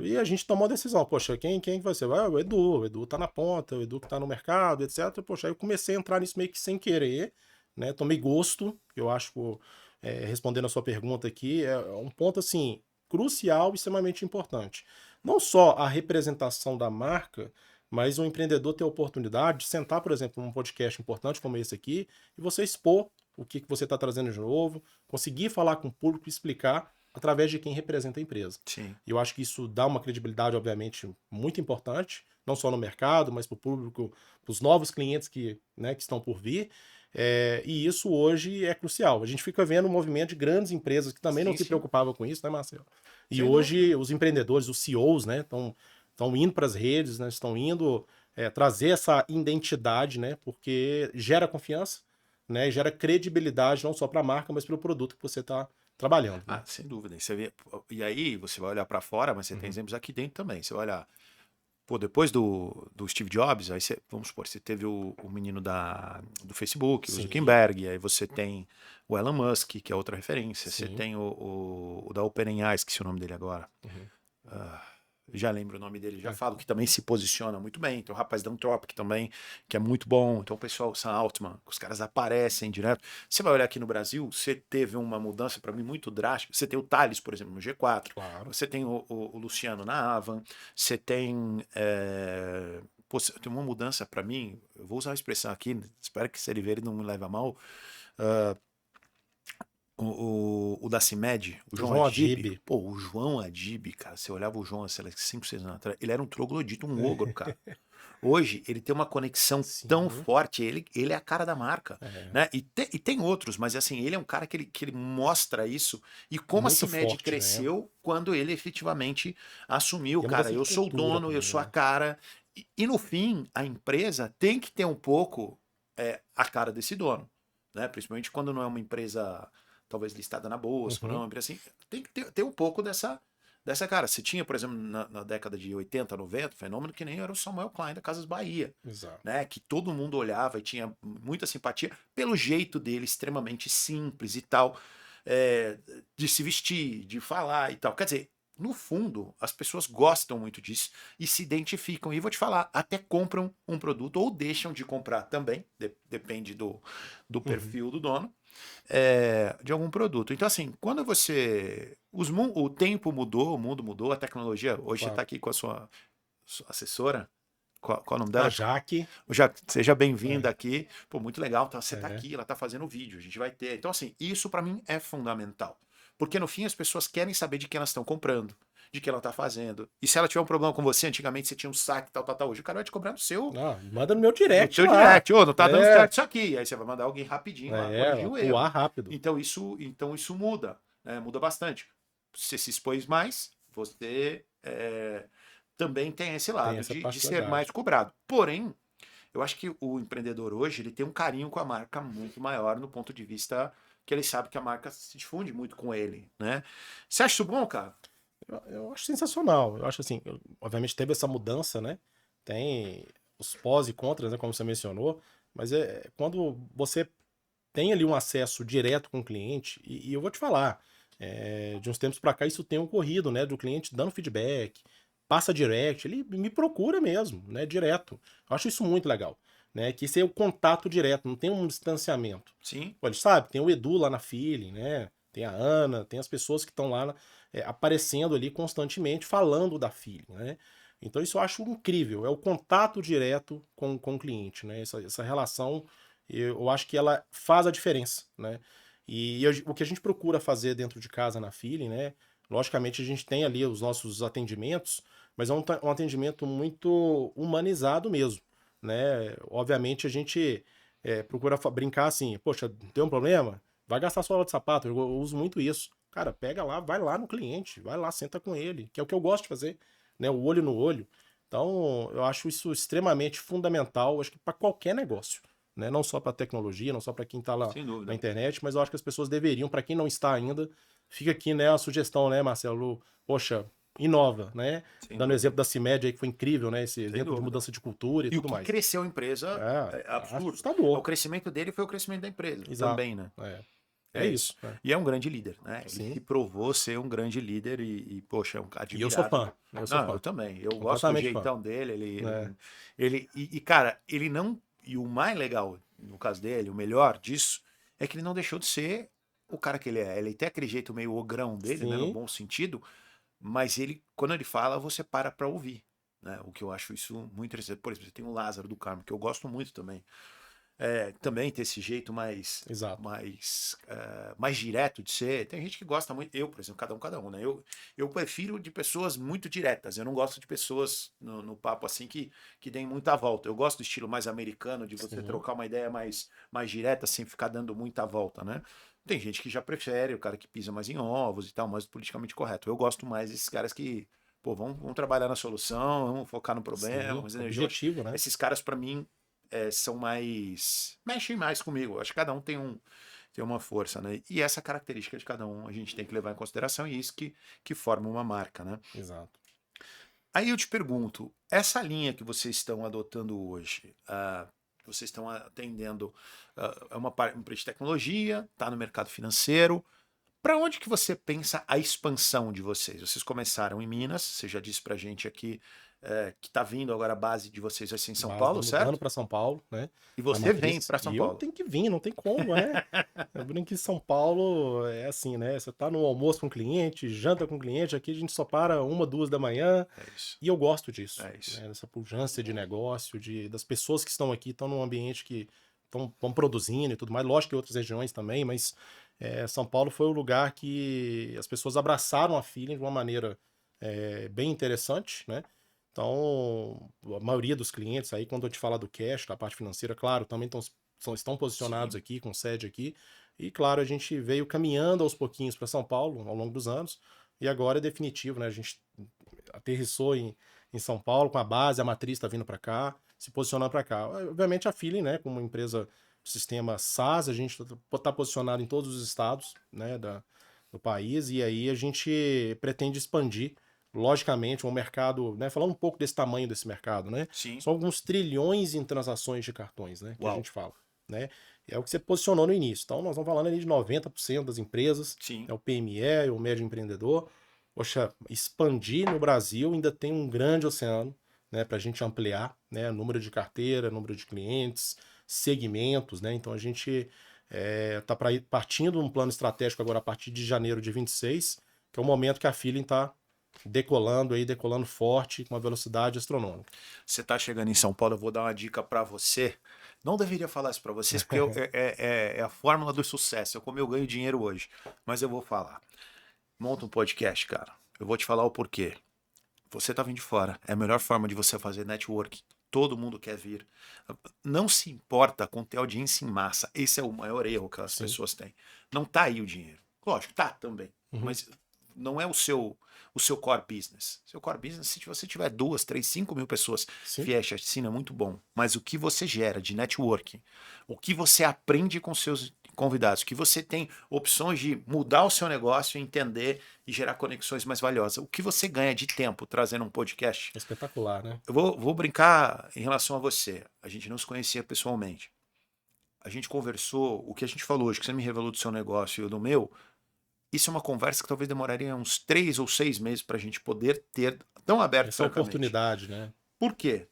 E a gente tomou a decisão, poxa, quem vai ser? O Edu tá na ponta, o Edu que tá no mercado, etc. Poxa, aí eu comecei a entrar nisso meio que sem querer, né? Tomei gosto, eu acho, respondendo a sua pergunta aqui, é um ponto assim, crucial e extremamente importante. Não só a representação da marca, mas o empreendedor ter a oportunidade de sentar, por exemplo, num podcast importante como esse aqui, e você expor o que você está trazendo de novo, conseguir falar com o público e explicar através de quem representa a empresa. Sim. E eu acho que isso dá uma credibilidade, obviamente, muito importante, não só no mercado, mas para o público, para os novos clientes né, que estão por vir. E isso hoje é crucial. A gente fica vendo o movimento de grandes empresas que também não Sim, se sim. preocupavam com isso, né, Marcelo? E Sem dúvida. hoje os empreendedores, os CEOs, né, estão indo para as redes, né, estão indo trazer essa identidade, né, porque gera confiança, né, gera credibilidade não só para a marca, mas para o produto que você está trabalhando, né? Sem dúvida. E aí você vai olhar para fora, mas você tem Uhum. exemplos aqui dentro também. Você vai olhar, pô, depois do Steve Jobs, aí você, vamos supor, você teve o menino do Facebook, o Sim, Zuckerberg, aí você tem o Elon Musk, que é outra referência, você sim. tem o da OpenAI, esqueci o nome dele agora. Uhum. Já lembro o nome dele, já É. falo, que também se posiciona muito bem. Tem o rapaz da Anthropic também, que é muito bom. Então o pessoal, Sam Altman, os caras aparecem direto. Você vai olhar aqui no Brasil, você teve uma mudança para mim muito drástica. Você tem o Thales, por exemplo, no G4. Claro. Você tem o Luciano na Avan. Você tem. Pô, tem uma mudança para mim, eu vou usar a expressão aqui, espero que se ele ver ele não me leve a mal. O da CIMED, o O João João Adib, Adib. pô, o João Adib, cara, você olhava o João, sei lá, 5, 6 anos atrás, ele era um troglodita, um ogro, cara. Hoje, ele tem uma conexão tão Sim. forte, ele é a cara da marca, É. né? E tem outros, mas assim, ele é um cara que ele mostra isso e como a Muito CIMED forte, né? cresceu quando ele efetivamente assumiu, E a cara, mudança de eu sou o cultura dono, eu também, sou a né? cara. E no fim, a empresa tem que ter um pouco a cara desse dono, né? Principalmente quando não é uma empresa talvez listada na bolsa, ou não, Uhum. uma empresa assim, tem que ter um pouco dessa cara. Você tinha, por exemplo, na década de 80, 90, fenômeno que nem era o Samuel Klein da Casas Bahia, Exato. né? Que todo mundo olhava e tinha muita simpatia pelo jeito dele extremamente simples e tal, é, de se vestir, de falar e tal. Quer dizer, no fundo, as pessoas gostam muito disso e se identificam. E vou te falar, até compram um produto ou deixam de comprar também, depende do Uhum. perfil do dono, de algum produto. Então, assim, quando você. O tempo mudou, o mundo mudou, a tecnologia. Hoje você está Claro. aqui com a sua assessora. Qual o nome A dela? Jaque. Seja bem-vinda É. aqui. Pô, muito legal. Então, você está É. aqui, ela está fazendo vídeo, a gente vai ter. Então, assim, isso para mim é fundamental. Porque no fim as pessoas querem saber de quem elas estão comprando, de que ela está fazendo. E se ela tiver um problema com você, antigamente você tinha um saque, tal, tal, tal. Hoje o cara vai te cobrar Manda no meu no direct teu lá. direct. Ô, não tá dando É. certo isso aqui. Aí você vai mandar alguém rapidinho lá corrigir o Atuar erro. rápido. Então isso muda, né? Muda bastante. Você se expôs mais, você também tem esse Tem lado essa de ser mais particularidade. cobrado. Porém, eu acho que o empreendedor hoje ele tem um carinho com a marca muito maior no ponto de vista que ele sabe que a marca se difunde muito com ele, né? Você acha isso bom, cara? Eu acho sensacional. Eu acho assim, obviamente teve essa mudança, né? Tem os pós e contras, né? Como você mencionou. Mas quando você tem ali um acesso direto com o cliente, e eu vou te falar, de uns tempos para cá isso tem ocorrido, né? Do cliente dando feedback, passa direct, ele me procura mesmo, né? Direto. Eu acho isso muito legal, né? Que isso é o contato direto, não tem um distanciamento. Sim. Pô, ele sabe, tem o Edu lá na Feeling, né? Tem a Ana, tem as pessoas que estão lá aparecendo ali constantemente falando da Feeling, né? Então isso eu acho incrível, é o contato direto com o cliente, né? Essa relação, eu acho que ela faz a diferença, né? O que a gente procura fazer dentro de casa na Feeling, né? Logicamente a gente tem ali os nossos atendimentos, mas é um atendimento muito humanizado mesmo, né? Obviamente a gente procura brincar assim, poxa, tem um problema? Vai gastar sola de sapato, eu uso muito isso. Cara, pega lá, vai lá no cliente, vai lá, senta com ele, que é o que eu gosto de fazer, né? O olho no olho. Então, eu acho isso extremamente fundamental, acho que para qualquer negócio, né? Não só para tecnologia, não só para quem está lá Sem na dúvida. internet, mas eu acho que as pessoas deveriam, para quem não está ainda, fica aqui, né, a sugestão, né, Marcelo? Poxa, inova, né? Sem Dando o dúvida, exemplo da CIMED aí, que foi incrível, né? Esse sem exemplo de dúvida. mudança de cultura e E o tudo que mais. cresceu a empresa é absurdo. O Assustador. crescimento dele foi o crescimento da empresa Exato. também, né? É É isso. isso, né? E é um grande líder, né? Ele se Sim. provou ser um grande líder poxa, é um E eu sou admirável. fã. Eu sou Não, eu fã. também. Eu gosto do Completamente fã. jeitão dele. É, Cara, ele não. E o mais legal, no caso dele, o melhor disso, é que ele não deixou de ser o cara que ele é. Ele tem aquele jeito meio ogrão dele, né? No sim, bom sentido, mas ele, quando ele fala, você para pra ouvir. Né? O que eu acho isso muito interessante. Por exemplo, você tem o Lázaro do Carmo, que eu gosto muito também. Também ter esse jeito exato. mais direto de ser. Tem gente que gosta muito, eu, por exemplo, cada um, né? Eu prefiro de pessoas muito diretas. Eu não gosto de pessoas no papo assim que deem muita volta. Eu gosto do estilo mais americano, de você Sim, trocar uma ideia mais direta, sem ficar dando muita volta, né? Tem gente que já prefere o cara que pisa mais em ovos e tal, mais politicamente correto. Eu gosto mais desses caras que, pô, vamos trabalhar na solução, vamos focar no problema, sim. mas energia. Objetivo, né? Esses caras, para mim, são mais. Mexem mais comigo. Acho que cada um tem uma força, né? E essa característica de cada um a gente tem que levar em consideração e isso que forma uma marca, né? Exato. Aí eu te pergunto, essa linha que vocês estão adotando hoje, vocês estão atendendo, é uma empresa de tecnologia, está no mercado financeiro. Para onde que você pensa a expansão de vocês? Vocês começaram em Minas, você já disse para a gente aqui que está vindo agora a base de vocês vai ser em São Base Paulo, tá mudando certo? para São Paulo, né? E A você vem matriz. para São E eu Paulo. tenho que vir, não tem como, né? Eu brinco que São Paulo é assim, né? Você tá no almoço com o cliente, janta com o cliente, aqui a gente só para 1, 2 da manhã. É isso. E eu gosto disso, É isso. né? Dessa pujança de negócio, das pessoas que estão aqui, estão num ambiente que estão produzindo e tudo mais. Lógico que outras regiões também, mas São Paulo foi o lugar que as pessoas abraçaram a Feeling de uma maneira bem interessante, né? Então, a maioria dos clientes aí, quando eu te falar do cash, da parte financeira, claro, também estão posicionados Sim. aqui, com sede aqui. E, claro, a gente veio caminhando aos pouquinhos para São Paulo ao longo dos anos. E agora é definitivo, né? A gente aterrissou em São Paulo com a base, a matriz está vindo para cá, se posicionando para cá. Obviamente a Feeling, né, como empresa do sistema SaaS, a gente está posicionado em todos os estados, né, do país, e aí a gente pretende expandir, logicamente, um mercado, né, falando um pouco desse tamanho desse mercado, né, Sim. são alguns trilhões em transações de cartões, né, que a Uau. gente fala, né, é o que você posicionou no início. Então nós vamos falando ali de 90% das empresas, Sim. é o PME, é o médio empreendedor. Poxa, expandir no Brasil ainda tem um grande oceano, né, para a gente ampliar, né, número de carteira, número de clientes, segmentos, né, então a gente está partindo de um plano estratégico agora a partir de janeiro de 26, que é o momento que a Feeling está decolando forte, com uma velocidade astronômica. Você está chegando em São Paulo, eu vou dar uma dica para você. Não deveria falar isso para vocês, porque é a fórmula do sucesso. É como eu ganho dinheiro hoje. Mas eu vou falar. Monta um podcast, cara. Eu vou te falar o porquê. Você tá vindo de fora. É a melhor forma de você fazer networking. Todo mundo quer vir. Não se importa com ter audiência em massa. Esse é o maior erro que as Sim. pessoas têm. Não tá aí o dinheiro. Lógico, tá também. Uhum. Mas não é o seu core business. Seu core business, se você tiver 2, 3, 5 mil pessoas Sim. fiéis te assinam, é muito bom. Mas o que você gera de networking, o que você aprende com seus convidados, que você tem opções de mudar o seu negócio, entender e gerar conexões mais valiosas. O que você ganha de tempo trazendo um podcast? Espetacular, né? Eu vou brincar em relação a você. A gente não se conhecia pessoalmente. A gente conversou, o que a gente falou hoje, que você me revelou do seu negócio e eu do meu, isso é uma conversa que talvez demoraria uns 3 ou 6 meses para a gente poder ter tão aberto, Essa francamente. oportunidade, né? Por quê?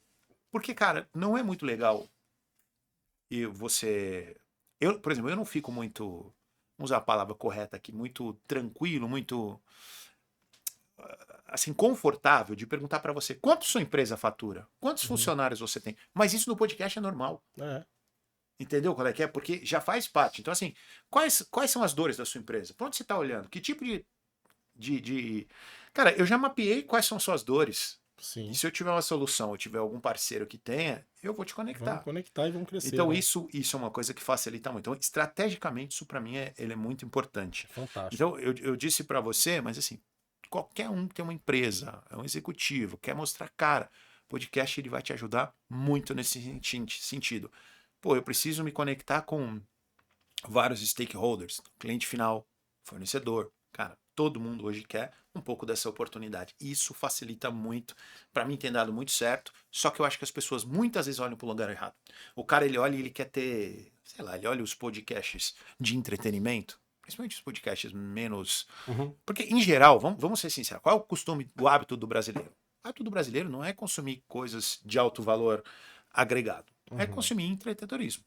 Porque, cara, não é muito legal e você. Eu, por exemplo, eu não fico muito. Vamos usar a palavra correta aqui, muito tranquilo, muito assim, confortável de perguntar para você quanto sua empresa fatura, quantos Uhum. funcionários você tem. Mas isso no podcast é normal. É, Entendeu qual é que é? Porque já faz parte. Então, assim, quais são as dores da sua empresa? Para onde você está olhando? Que tipo de. Cara, eu já mapeei quais são suas dores. E sim. se eu tiver uma solução, eu tiver algum parceiro que tenha, eu vou te Vamos conectar. conectar e vamos crescer, Então, né? isso é uma coisa que facilita muito. Então, estrategicamente, isso para mim ele é muito importante. Fantástico. Então, eu disse para você, mas assim, qualquer um que tem uma empresa, é um executivo, quer mostrar cara, podcast ele vai te ajudar muito nesse sentido. Pô, eu preciso me conectar com vários stakeholders, cliente final, fornecedor. Cara, Todo mundo hoje quer um pouco dessa oportunidade. Isso facilita muito. Para mim tem dado muito certo, só que eu acho que as pessoas muitas vezes olham para o lugar errado. O cara, ele olha e ele quer ter, sei lá, ele olha os podcasts de entretenimento, principalmente os podcasts menos... Uhum. Porque, em geral, vamos ser sinceros, qual é o costume, o hábito do brasileiro? O hábito do brasileiro não é consumir coisas de alto valor agregado. É Uhum. consumir entretenimento.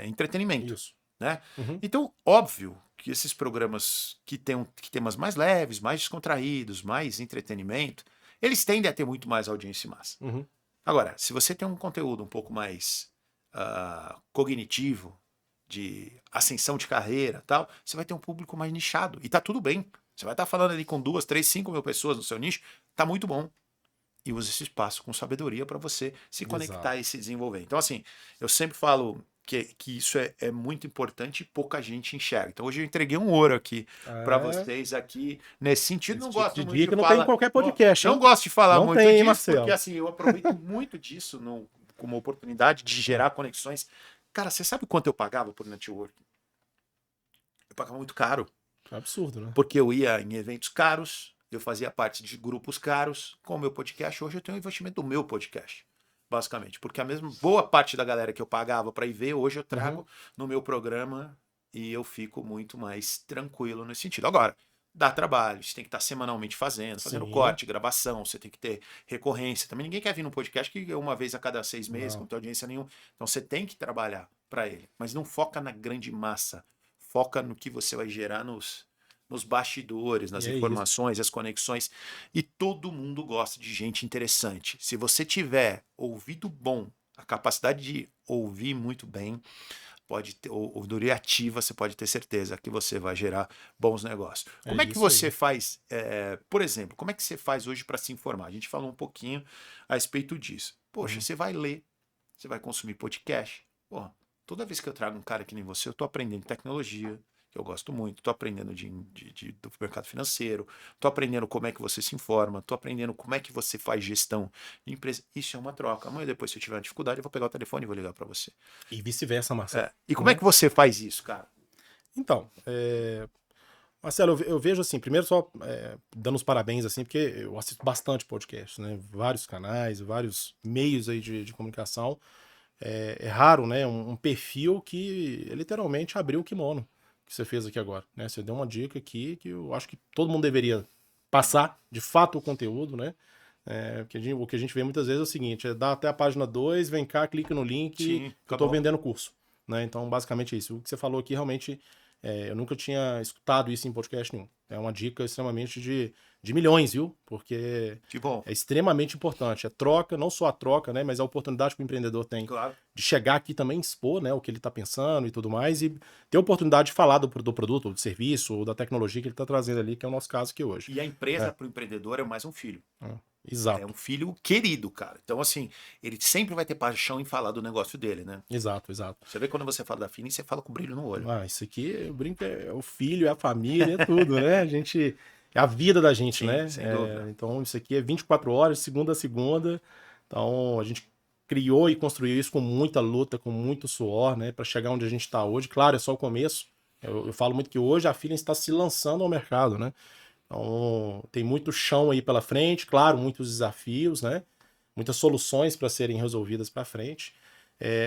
Entretenimento, Isso. né? Uhum. Então, óbvio que esses programas que têm temas mais leves, mais descontraídos, mais entretenimento, eles tendem a ter muito mais audiência em massa. Uhum. Agora, se você tem um conteúdo um pouco mais cognitivo, de ascensão de carreira tal, você vai ter um público mais nichado. E tá tudo bem. Você vai estar falando ali com 2, 3, 5 mil pessoas no seu nicho, tá muito bom. E usa esse espaço com sabedoria para você se conectar Exato. e se desenvolver. Então, assim, eu sempre falo que isso é muito importante e pouca gente enxerga. Então, hoje eu entreguei um ouro aqui para É, vocês aqui nesse sentido. esse Não tipo gosto de muito de dica não tem em falar. qualquer Não, podcast, não hein? gosto de falar Não muito tem, hein, disso, porque Marcelo? assim, eu aproveito muito disso como oportunidade de gerar conexões. Cara, você sabe quanto eu pagava por network? Eu pagava muito caro, Absurdo, né? porque eu ia em eventos caros, eu fazia parte de grupos caros. Com o meu podcast, hoje eu tenho um investimento do meu podcast, basicamente. Porque a mesma boa parte da galera que eu pagava para ir ver, hoje eu trago Uhum. no meu programa e eu fico muito mais tranquilo nesse sentido. Agora, dá trabalho, você tem que estar semanalmente fazendo Sim. corte, gravação, você tem que ter recorrência. Também ninguém quer vir num podcast que é uma vez a cada 6 meses, não Não. tem audiência nenhuma. Então você tem que trabalhar para ele. Mas não foca na grande massa. Foca no que você vai gerar nos bastidores, E nas é isso. informações, as conexões. E todo mundo gosta de gente interessante. Se você tiver ouvido bom, a capacidade de ouvir muito bem, pode ter, ouvidoria ativa, você pode ter certeza que você vai gerar bons negócios. É Como é que isso você aí. faz, por exemplo, como é que você faz hoje para se informar? A gente falou um pouquinho a respeito disso. Poxa, Uhum. você vai ler, você vai consumir podcast. Porra, toda vez que eu trago um cara que nem você, eu estou aprendendo tecnologia, que eu gosto muito, estou aprendendo do mercado financeiro, estou aprendendo como é que você se informa, estou aprendendo como é que você faz gestão de empresa. Isso é uma troca. Amanhã, depois, se eu tiver uma dificuldade, eu vou pegar o telefone e vou ligar para você. E vice-versa, Marcelo. E como é Né? que você faz isso, cara? Então, Marcelo, eu vejo assim, primeiro só dando os parabéns, assim, porque eu assisto bastante podcast, né? Vários canais, vários meios aí de comunicação. É raro, né? Um perfil que literalmente abriu o kimono que você fez aqui agora, né? Você deu uma dica aqui que eu acho que todo mundo deveria passar, de fato, o conteúdo, né? O que a gente vê muitas vezes é o seguinte, dá até a página 2, vem cá, clica no link Sim, que eu tô acabou. vendendo curso, né? Então, basicamente é isso. O que você falou aqui, realmente, eu nunca tinha escutado isso em podcast nenhum. É uma dica extremamente de milhões, viu? Porque Que bom. é extremamente importante. É troca, não só a troca, né? Mas a oportunidade que o empreendedor tem Claro. de chegar aqui também expor, né? O que ele está pensando e tudo mais, e ter a oportunidade de falar do produto, ou do serviço, ou da tecnologia que ele está trazendo ali, que é o nosso caso aqui hoje. E a empresa É, para o empreendedor é mais um filho. É um exato, filho querido, cara. Então, assim, ele sempre vai ter paixão em falar do negócio dele, né? exato, exato. Você vê quando você fala da Fini, você fala com brilho no olho. Ah, isso aqui, eu brinco, é o filho, é a família, é tudo, né? A gente, é a vida da gente, Sim, né? sem dúvida. Então, isso aqui é 24 horas, segunda a segunda. Então, a gente criou e construiu isso com muita luta, com muito suor, né? Para chegar onde a gente está hoje. Claro, é só o começo. Eu falo muito que hoje a Feeling está se lançando ao mercado, né? Então, tem muito chão aí pela frente, claro, muitos desafios, né? Muitas soluções para serem resolvidas para frente.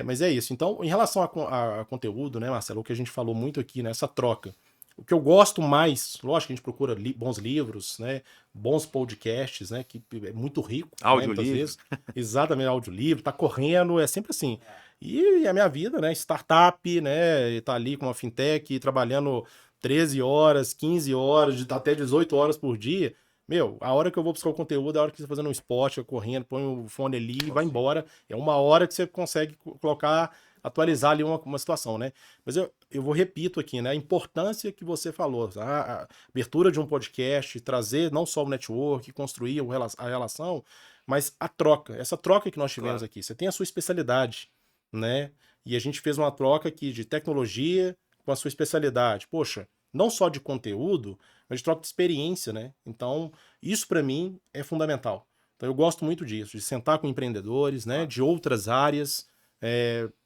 Mas é isso. Então, em relação a conteúdo, né, Marcelo, o que a gente falou muito aqui, nessa troca. O que eu gosto mais, lógico que a gente procura bons livros, né, bons podcasts, né, que é muito rico, né, muitas Audiolivro. vezes. Exatamente, audiolivro, tá correndo, é sempre assim. E a minha vida, né, startup, né, tá ali com uma fintech, trabalhando 13 horas, 15 horas, até 18 horas por dia. Meu, a hora que eu vou buscar o conteúdo é a hora que você tá fazendo um esporte, correndo, põe o fone ali e vai Sim. embora. É uma hora que você consegue colocar, atualizar ali uma situação, né? Mas eu vou repito aqui, né? A importância que você falou, a abertura de um podcast, trazer não só o network, construir a relação, mas a troca. Essa troca que nós tivemos Claro. aqui. Você tem a sua especialidade, né? E a gente fez uma troca aqui de tecnologia com a sua especialidade. Poxa, não só de conteúdo, mas de troca de experiência, né? Então, isso para mim é fundamental. Então, eu gosto muito disso, de sentar com empreendedores, né, Claro. de outras áreas,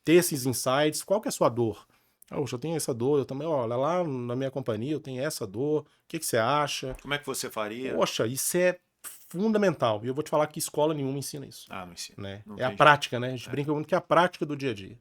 ter esses insights. Qual que é a sua dor? Poxa, eu tenho essa dor, eu também, olha, lá na minha companhia eu tenho essa dor, o que que você acha? Como é que você faria? Poxa, isso é fundamental. E eu vou te falar que escola nenhuma ensina isso, Ah, não ensina. né? Não É a tem jeito. prática, né? A gente brinca muito que é a prática do dia a dia.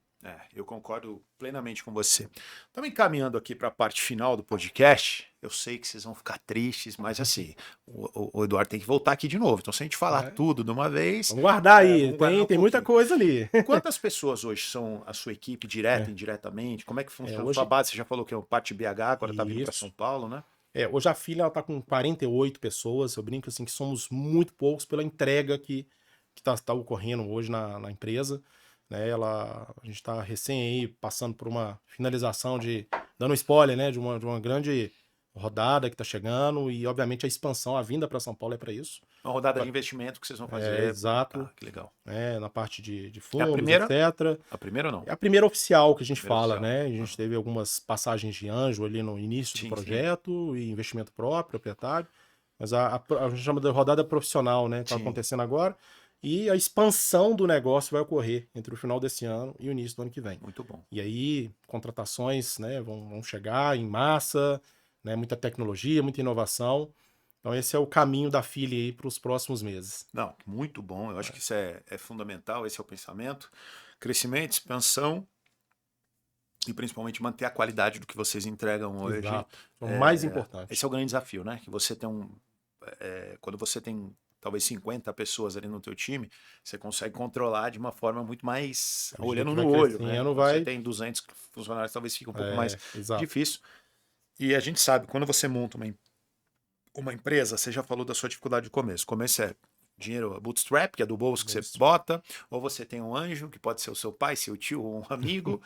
Eu concordo plenamente com você. Estamos encaminhando aqui para a parte final do podcast. Eu sei que vocês vão ficar tristes, mas assim, o Eduardo tem que voltar aqui de novo. Então, se a gente falar É. tudo de uma vez, Vamos guardar aí, vamos guardar um tem muita pouquinho. coisa ali. Quantas pessoas hoje são a sua equipe, direta, É. indiretamente? Como é que funciona? Hoje, Sua base, você já falou que é o parte BH, agora está vindo para São isso. Paulo, né? Hoje a filha ela tá com 48 pessoas. Eu brinco assim que somos muito poucos pela entrega que tá ocorrendo hoje na empresa. Né? A gente está recém aí passando por uma finalização dando um spoiler, né? De uma grande rodada que está chegando e obviamente a expansão, a vinda para São Paulo é para isso. Uma rodada de investimento que vocês vão fazer. Exato. Que legal. Na parte de É a fundos, primeira? etc. A primeira ou não? É a primeira oficial que a gente Primeira fala, oficial. né? A gente teve algumas passagens de anjo ali no início Sim, do projeto e investimento próprio, proprietário. Mas a gente chama de rodada profissional, né? Está Sim. acontecendo agora. E a expansão do negócio vai ocorrer entre o final desse ano e o início do ano que vem. Muito bom. E aí, contratações, né, vão chegar em massa, né? Muita tecnologia, muita inovação. Então, esse é o caminho da filha aí para os próximos meses. Não, muito bom. Eu acho que isso é fundamental, esse é o pensamento. Crescimento, expansão e principalmente manter a qualidade do que vocês entregam hoje. Exato. É o mais importante. Esse é o grande desafio, né? Que você tem quando você tem talvez 50 pessoas ali no teu time, você consegue controlar de uma forma muito mais olhando no olho, né? Quando você tem 200 funcionários, talvez fique um pouco mais difícil. E a gente sabe, quando você monta uma empresa, você já falou da sua dificuldade de começo. Começo é dinheiro bootstrap, que é do bolso que você bota, ou você tem um anjo, que pode ser o seu pai, seu tio ou um amigo,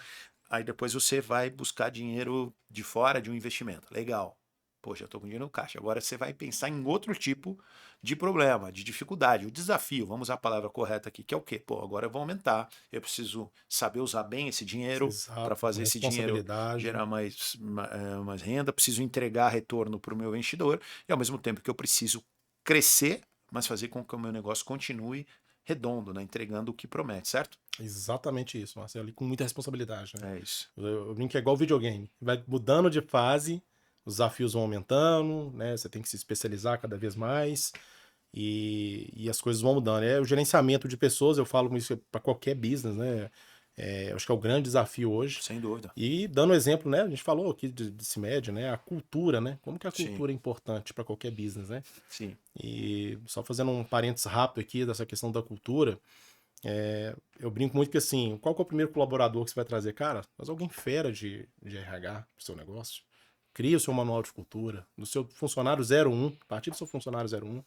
aí depois você vai buscar dinheiro de fora de um investimento. Legal. Poxa, eu tô com dinheiro no caixa. Agora você vai pensar em outro tipo de problema, de dificuldade, o desafio, vamos usar a palavra correta aqui, que é o quê? Pô, agora eu vou aumentar, eu preciso saber usar bem esse dinheiro para fazer esse dinheiro gerar mais renda, preciso entregar retorno para o meu investidor e ao mesmo tempo que eu preciso crescer, mas fazer com que o meu negócio continue redondo, né? Entregando o que promete, certo? Exatamente isso, Marcelo, e com muita responsabilidade. Né? É isso. Eu brinco que é igual videogame, vai mudando de fase, os desafios vão aumentando, né? Você tem que se especializar cada vez mais e as coisas vão mudando. O gerenciamento de pessoas, eu falo isso para qualquer business, né? Eu acho que é o grande desafio hoje. Sem dúvida. E dando exemplo, né? A gente falou aqui de CIMED, né? A cultura, né? Como que a cultura é importante para qualquer business, né? Sim. E só fazendo um parênteses rápido aqui dessa questão da cultura, eu brinco muito que assim, qual que é o primeiro colaborador que você vai trazer? Cara, mas alguém fera de RH pro seu negócio. Cria o seu manual de cultura, do seu funcionário 01, a partir do seu funcionário 01,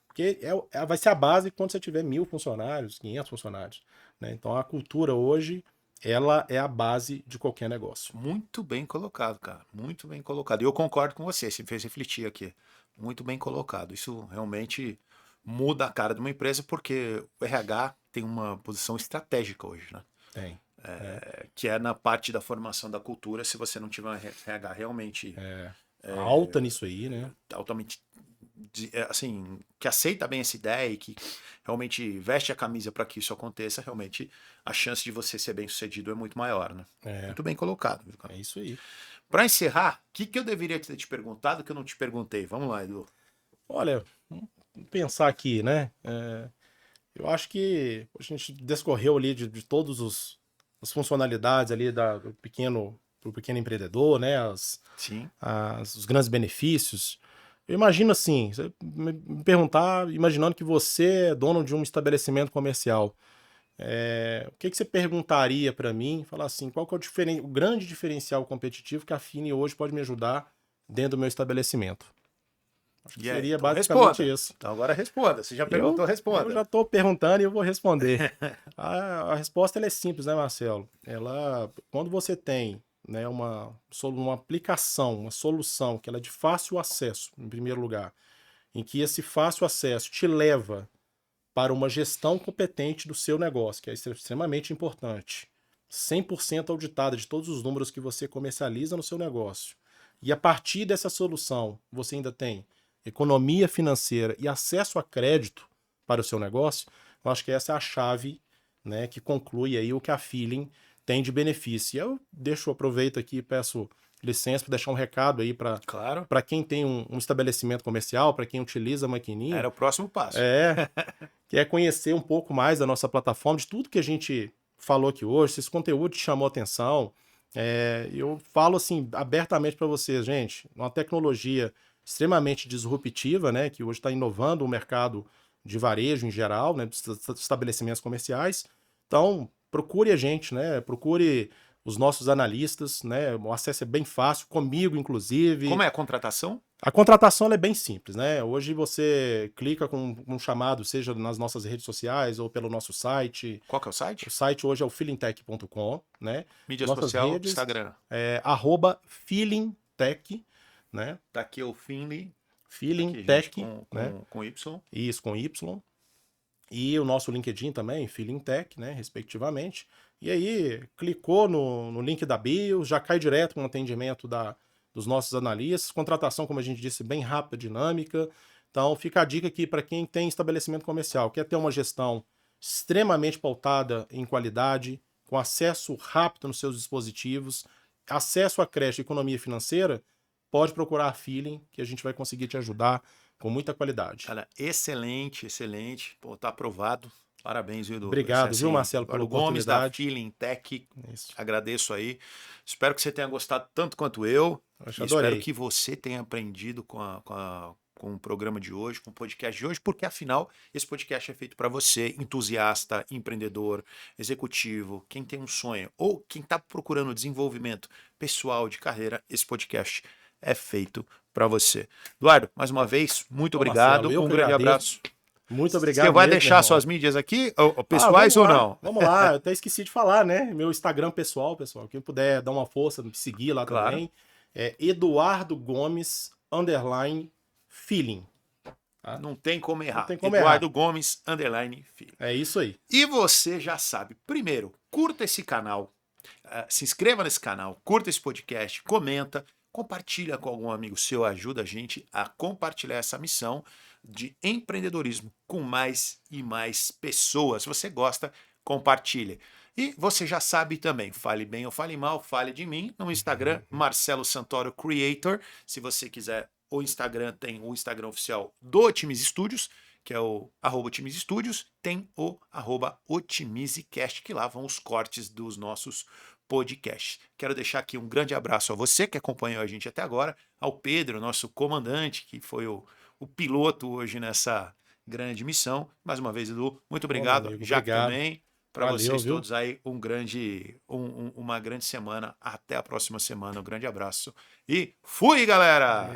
porque vai ser a base quando você tiver 1.000 funcionários, 500 funcionários. Né? Então a cultura hoje, ela é a base de qualquer negócio. Muito bem colocado, cara. Muito bem colocado. E eu concordo com você, você me fez refletir aqui. Muito bem colocado. Isso realmente muda a cara de uma empresa porque o RH tem uma posição estratégica hoje, né? Tem. Que é na parte da formação da cultura, se você não tiver um RH realmente alta nisso aí, né? altamente assim, que aceita bem essa ideia e que realmente veste a camisa para que isso aconteça, realmente a chance de você ser bem sucedido é muito maior, né? Muito bem colocado. Viu, cara? É isso aí. Para encerrar, o que eu deveria ter te perguntado que eu não te perguntei? Vamos lá, Edu. Olha, vamos pensar aqui, né? Eu acho que a gente descorreu ali de todos as funcionalidades ali do pro pequeno empreendedor, né? Sim. Os grandes benefícios. Eu imagino assim, você me perguntar, imaginando que você é dono de um estabelecimento comercial, o que você perguntaria para mim? Falar assim, qual que é o grande diferencial competitivo que a Fini hoje pode me ajudar dentro do meu estabelecimento? Acho que seria então basicamente responda. isso. Então agora responda. Você já perguntou, responda. Eu já estou perguntando e eu vou responder. A resposta ela é simples, né, Marcelo? Quando você tem, né, uma aplicação, uma solução que ela é de fácil acesso, em primeiro lugar, em que esse fácil acesso te leva para uma gestão competente do seu negócio, que é extremamente importante, 100% auditada de todos os números que você comercializa no seu negócio. E a partir dessa solução, você ainda tem economia financeira e acesso a crédito para o seu negócio. Eu acho que essa é a chave, né, que conclui aí o que a Feeling tem de benefício. E eu aproveito aqui, peço licença para deixar um recado aí Claro. para quem tem um estabelecimento comercial, para quem utiliza a maquininha. Era o próximo passo. Que é conhecer um pouco mais da nossa plataforma, de tudo que a gente falou aqui hoje, se esse conteúdo te chamou atenção. Eu falo assim abertamente para vocês, gente, uma tecnologia extremamente disruptiva, né, que hoje está inovando o mercado de varejo em geral, né, dos estabelecimentos comerciais. Então, procure a gente, né, procure os nossos analistas, né, o acesso é bem fácil, comigo inclusive. Como é a contratação? A contratação ela é bem simples, né? Hoje você clica com um chamado, seja nas nossas redes sociais ou pelo nosso site. Qual que é o site? O site hoje é o feelingtech.com, né? Mídia Nossas social, redes, Instagram. @feelingtech, né? Tá aqui o Finley. Feelingtech, com, né? com Y. Isso, com Y. E o nosso LinkedIn também, Feelingtech, né? Respectivamente. E aí, clicou no link da bio, já cai direto com o atendimento dos nossos analistas. Contratação, como a gente disse, bem rápida, dinâmica. Então, fica a dica aqui para quem tem estabelecimento comercial, quer ter uma gestão extremamente pautada em qualidade, com acesso rápido nos seus dispositivos, acesso a crédito e economia financeira, pode procurar a Feeling, que a gente vai conseguir te ajudar com muita qualidade. Cara, excelente, excelente. Pô, tá aprovado. Parabéns, viu, Obrigado, viu, Marcelo, pela Gomes da oportunidade. Feeling Tech. Isso. Agradeço aí. Espero que você tenha gostado tanto quanto eu. Espero que você tenha aprendido com o programa de hoje, com o podcast de hoje, porque afinal esse podcast é feito para você, entusiasta, empreendedor, executivo, quem tem um sonho ou quem está procurando desenvolvimento pessoal de carreira. Esse podcast é feito para você. Eduardo, mais uma vez, muito obrigado. Marcelo, um grande abraço. Muito obrigado. Você vai deixar suas mídias aqui, pessoais ou não? Vamos lá, eu até esqueci de falar, né? Meu Instagram pessoal, quem puder dar uma força, me seguir lá também. É Eduardo Gomes _feeling. Tá? Não tem como errar. Eduardo Gomes _feeling. É isso aí. E você já sabe, primeiro, curta esse canal, se inscreva nesse canal, curta esse podcast, comenta, compartilha com algum amigo seu, ajuda a gente a compartilhar essa missão de empreendedorismo com mais e mais pessoas. Se você gosta, compartilhe. E você já sabe também, fale bem ou fale mal, fale de mim no Instagram, Marcelo Santoro Creator. Se você quiser, o Instagram tem o Instagram oficial do Otimize Studios, que é o @Otimize Studios, tem o @OtimizeCast, que lá vão os cortes dos nossos podcasts. Quero deixar aqui um grande abraço a você que acompanhou a gente até agora, ao Pedro, nosso comandante, que foi o piloto hoje nessa grande missão. Mais uma vez, Edu, muito obrigado. Jaque também. Para vocês todos aí, uma grande semana. Até a próxima semana. Um grande abraço. E fui, galera!